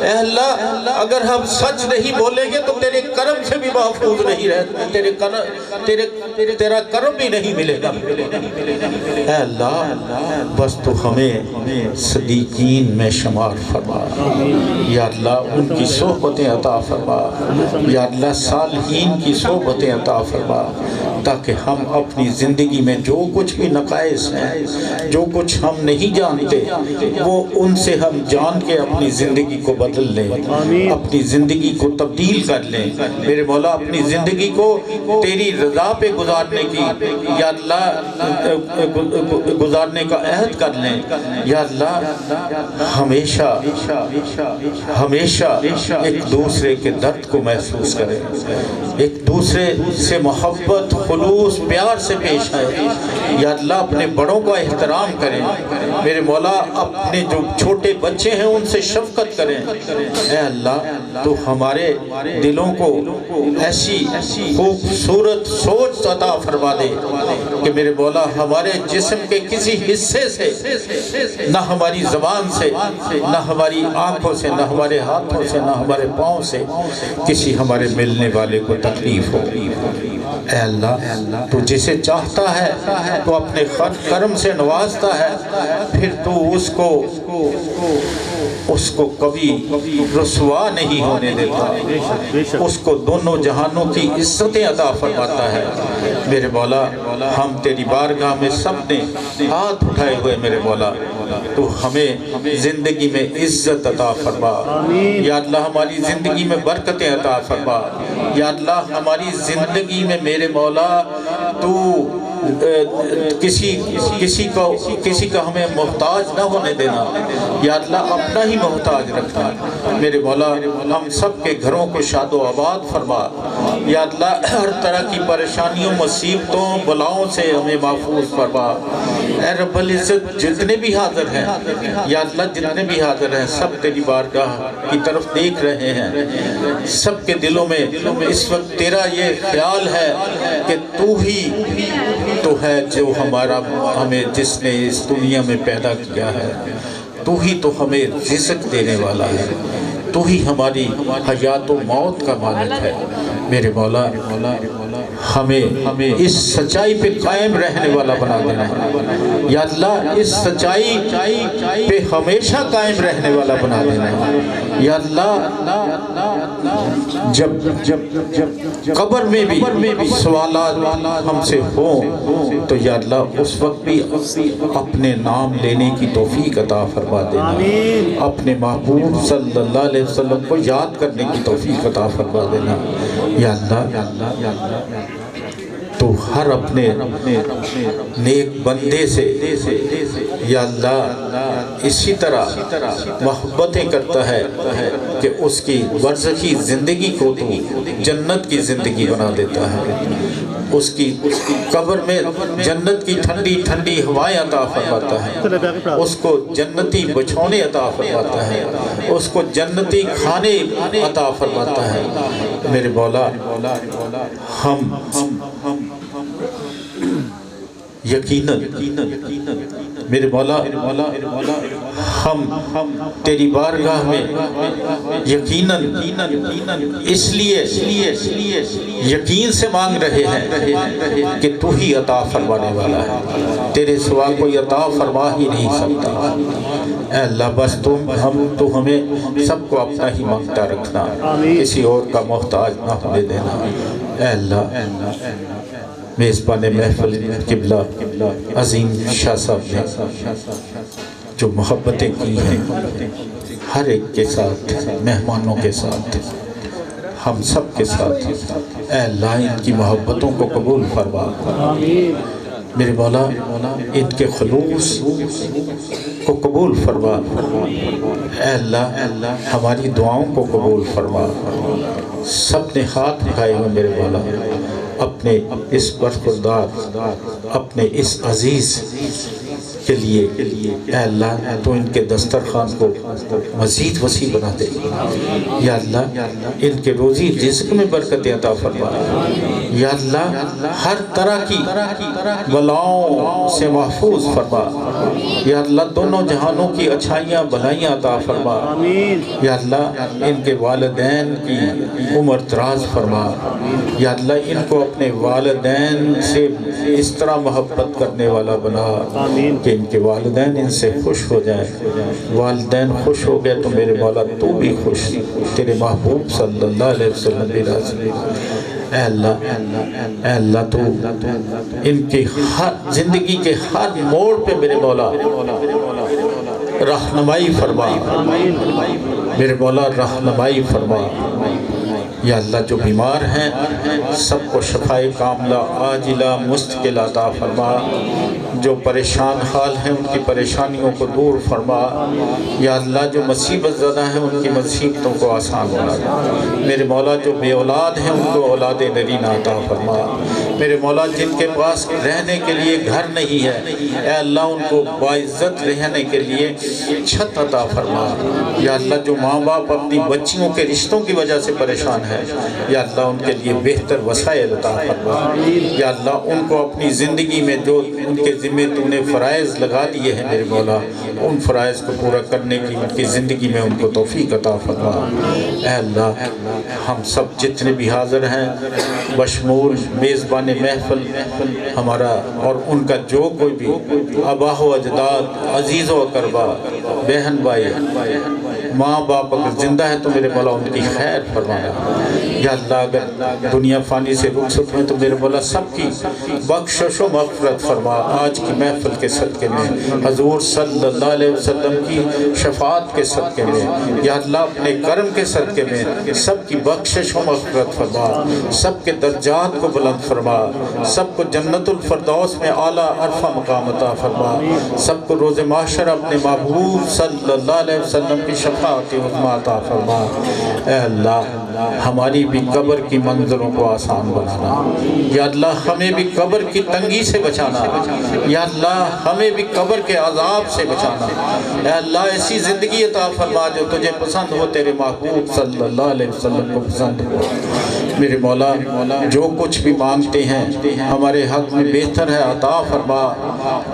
اے اللہ اگر ہم سچ نہیں بولیں گے تو تیرے کرم سے بھی محفوظ نہیں رہتے، تیرا کرم بھی نہیں ملے گا۔ اے اللہ بس تو ہمیں صدیقین میں شمار فرما، یا اللہ ان کی صحبتیں عطا فرما، یا اللہ صالحین کی صحبتیں عطا فرما، تاکہ ہم اپنی زندگی میں جو کچھ بھی نقائص ہیں، جو کچھ ہم نہیں جانتے، وہ ان سے ہم جان کے اپنی زندگی کو بدل لیں، اپنی زندگی کو تبدیل کر لیں میرے مولا، اپنی زندگی کو تیری رضا پہ گزارنے کی یا اللہ گزارنے کا عہد کر لیں۔ یا اللہ ہمیشہ ایک دوسرے کے درد کو محسوس کریں، ایک دوسرے سے محبت خلوص پیار سے پیش آئے یا اللہ اپنے بڑوں کا احترام کریں میرے مولا اپنے جو چھوٹے بچے ہیں ان سے شفقت کریں اے اللہ تو ہمارے دلوں کو ایسی خوبصورت سوچ عطا فرما دے کہ میرے مولا ہمارے جسم کے کسی حصے سے نہ ہماری زبان سے نہ ہماری آنکھوں سے نہ ہمارے ہاتھوں سے نہ ہمارے پاؤں سے کسی ہمارے ملنے والے کو تکلیف ہو اے اللہ تو جسے چاہتا ہے تو اپنے کرم سے نوازتا ہے پھر تو اس کو کبھی رسوا نہیں ہونے دیتا اس کو دونوں جہانوں کی عزتیں عطا فرماتا ہے میرے مولا ہم تیری بارگاہ میں سب نے ہاتھ اٹھائے ہوئے میرے مولا تو ہمیں زندگی میں عزت عطا فرما یا اللہ ہماری زندگی میں برکتیں عطا فرما یا اللہ ہماری زندگی میں میرے مولا تو کسی کا ہمیں محتاج نہ ہونے دینا یا اللہ اپنا ہی محتاج رکھنا میرے مولا ہم سب کے گھروں کو شاد و آباد فرما یا اللہ ہر طرح کی پریشانیوں مصیبتوں بلاؤں سے ہمیں محفوظ فرما اے رب العزت جتنے بھی حاضر ہیں یا اللہ جتنے بھی حاضر ہیں سب تیری بارگاہ کی طرف دیکھ رہے ہیں سب کے دلوں میں اس وقت تیرا یہ خیال ہے کہ تو ہی تو ہے جو ہمیں جس نے اس دنیا میں پیدا کیا ہے تو ہی تو ہمیں رزق دینے والا ہے تو ہی ہماری حیات و موت کا مالک ہے میرے مولا ہمیں اس سچائی پہ قائم رہنے والا بنا دینا ہے یا اللہ اس سچائی پہ ہمیشہ قائم رہنے والا بنا دینا ہے یا اللہ جب قبر میں بھی سوالات ہم سے ہوں تو یا اللہ اس وقت بھی اپنے نام لینے کی توفیق عطا فرما دینا اپنے محبوب صلی اللہ علیہ وسلم کو یاد کرنے کی توفیق عطا فرما دینا یا اللہ تو ہر اپنے نیک بندے سے یا اللہ اسی طرح محبتیں کرتا ہے کہ اس کی برزخی زندگی کو تو جنت کی زندگی بنا دیتا ہے اس کی قبر میں جنت کی ٹھنڈی ٹھنڈی ہوائیں عطا فرماتا ہے اس کو جنتی بچھونے عطا فرماتا ہے اس کو جنتی کھانے عطا فرماتا ہے میرے مولا ہم یقیناً میرے مولا ہم تیری بارگاہ میں یقیناً اس لیے یقین سے مانگ رہے ہیں کہ تو ہی عطا فرمانے والا ہے تیرے سوا کوئی عطا فرما ہی نہیں سکتا اے اللہ بس تو ہمیں سب کو اپنا ہی مانگتا رکھنا کسی اور کا محتاج نہ ہونے دینا اے اللہ میزبان محفل قبلہ عظیم شاہ صاحب نے جو محبتیں کی ہیں ہر ایک کے ساتھ مہمانوں کے ساتھ ہم سب کے ساتھ اے اللہ ان کی محبتوں کو قبول فرما میرے مولا ان کے خلوص کو قبول فرما اے اللہ ہماری دعاؤں کو قبول فرما سب نے ہاتھ اٹھائے ہوئے میرے مولا اپنے اس برخوردار اپنے اس عزیز کے لیے اے اللہ تو ان کے دسترخوان کو مزید وسیع بنا دے یا اللہ ان کے روزی رزق میں برکت عطا فرما یا اللہ ہر طرح کی بلاؤں سے محفوظ فرما یا اللہ دونوں جہانوں کی اچھائیاں بھلائیاں عطا فرما یا اللہ ان کے والدین کی عمر دراز فرما یا اللہ ان کو اپنے والدین سے اس طرح محبت کرنے والا بنا کہ ان کے والدین ان سے خوش ہو جائیں والدین خوش ہو گئے تو میرے مولا تو بھی خوش تیرے محبوب صلی اللہ علیہ وسلم بھی راضی اے اللہ تو ان کی ہر زندگی کے ہر موڑ پہ میرے مولا رہنمائی فرما میرے مولا رہنمائی فرما یا اللہ جو بیمار ہیں سب کو شفائے کاملہ عاجلہ مستقل عطا فرما جو پریشان حال ہیں ان کی پریشانیوں کو دور فرما یا اللہ جو مصیبت زدہ ہیں ان کی مصیبتوں کو آسان بنا دے میرے مولا جو بے اولاد ہیں ان کو اولاد نرینہ عطا فرما میرے مولا جن کے پاس رہنے کے لیے گھر نہیں ہے اے اللہ ان کو باعزت رہنے کے لیے چھت عطا فرما یا اللہ جو ماں باپ اپنی بچیوں کے رشتوں کی وجہ سے پریشان ہے یا اللہ ان کے لیے بہتر وسائل عطا فرما یا اللہ ان کو اپنی زندگی میں جو ان کے ذمہ تو نے فرائض لگا دیے ہیں میرے مولا ان فرائض کو پورا کرنے کی ان کی زندگی میں ان کو توفیق عطا فرما اے اللہ ہم سب جتنے بھی حاضر ہیں بشمول میزبان محفل ہمارا اور ان کا جو کوئی بھی آبا و اجداد عزیز و اقربا بہن بھائی ماں باپ اگر زندہ ہے تو میرے مولا ان کی خیر فرمانا یا اللہ اگر دنیا فانی سے رخصت ہوئے تو میرے مولا سب کی بخشش و مغفرت فرما آج کی محفل کے صدقے میں حضور صلی اللہ علیہ وسلم کی شفاعت کے صدقے میں یا اللہ اپنے کرم کے صدقے میں سب کی بخشش و مغفرت فرما سب کے درجات کو بلند فرما سب کو جنت الفردوس میں اعلیٰ عرفہ مقام عطا فرما سب کو روز محشر اپنے محبوب صلی اللہ علیہ وسلم کی شفاعت عظمیٰ عطا فرما اے اللہ ہماری بھی قبر کی منظروں کو آسان بنانا یا اللہ ہمیں بھی قبر کی تنگی سے بچانا یا اللہ ہمیں بھی قبر کے عذاب سے بچانا اے اللہ ایسی زندگی عطا فرما جو تجھے پسند ہو تیرے محبوب صلی اللہ علیہ وسلم کو پسند ہو میرے مولا جو کچھ بھی مانگتے ہیں ہمارے حق میں بہتر ہے عطا فرما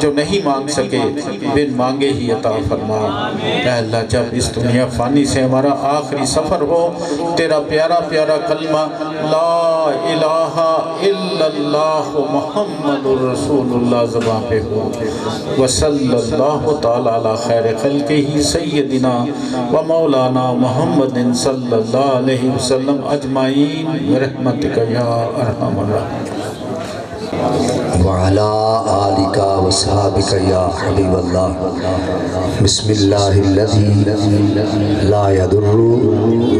جو نہیں مانگ سکے بن مانگے ہی عطا فرما اے اللہ جب اس دنیا فانی سے ہمارا آخری سفر ہو تیرا پیارا پیارا کلمہ لا الہ الا اللہ محمد الرسول اللہ زبان پہ ہو وصلی اللہ تعالی علی خیر خلقہ سیدنا و مولانا محمد صلی اللہ علیہ وسلم اجمعین برحمتک یا ارحم الراحمین وعلى آلك وصحابك يا حبيب الله بسم الله الذي لا يضر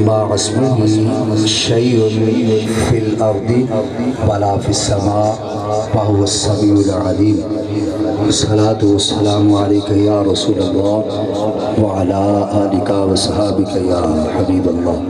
مع اسمه شيء في الأرض ولا في السماء وهو السميع العليم الصلاة والسلام عليك يا رسول الله وعلى آلك وصحابك يا حبيب الله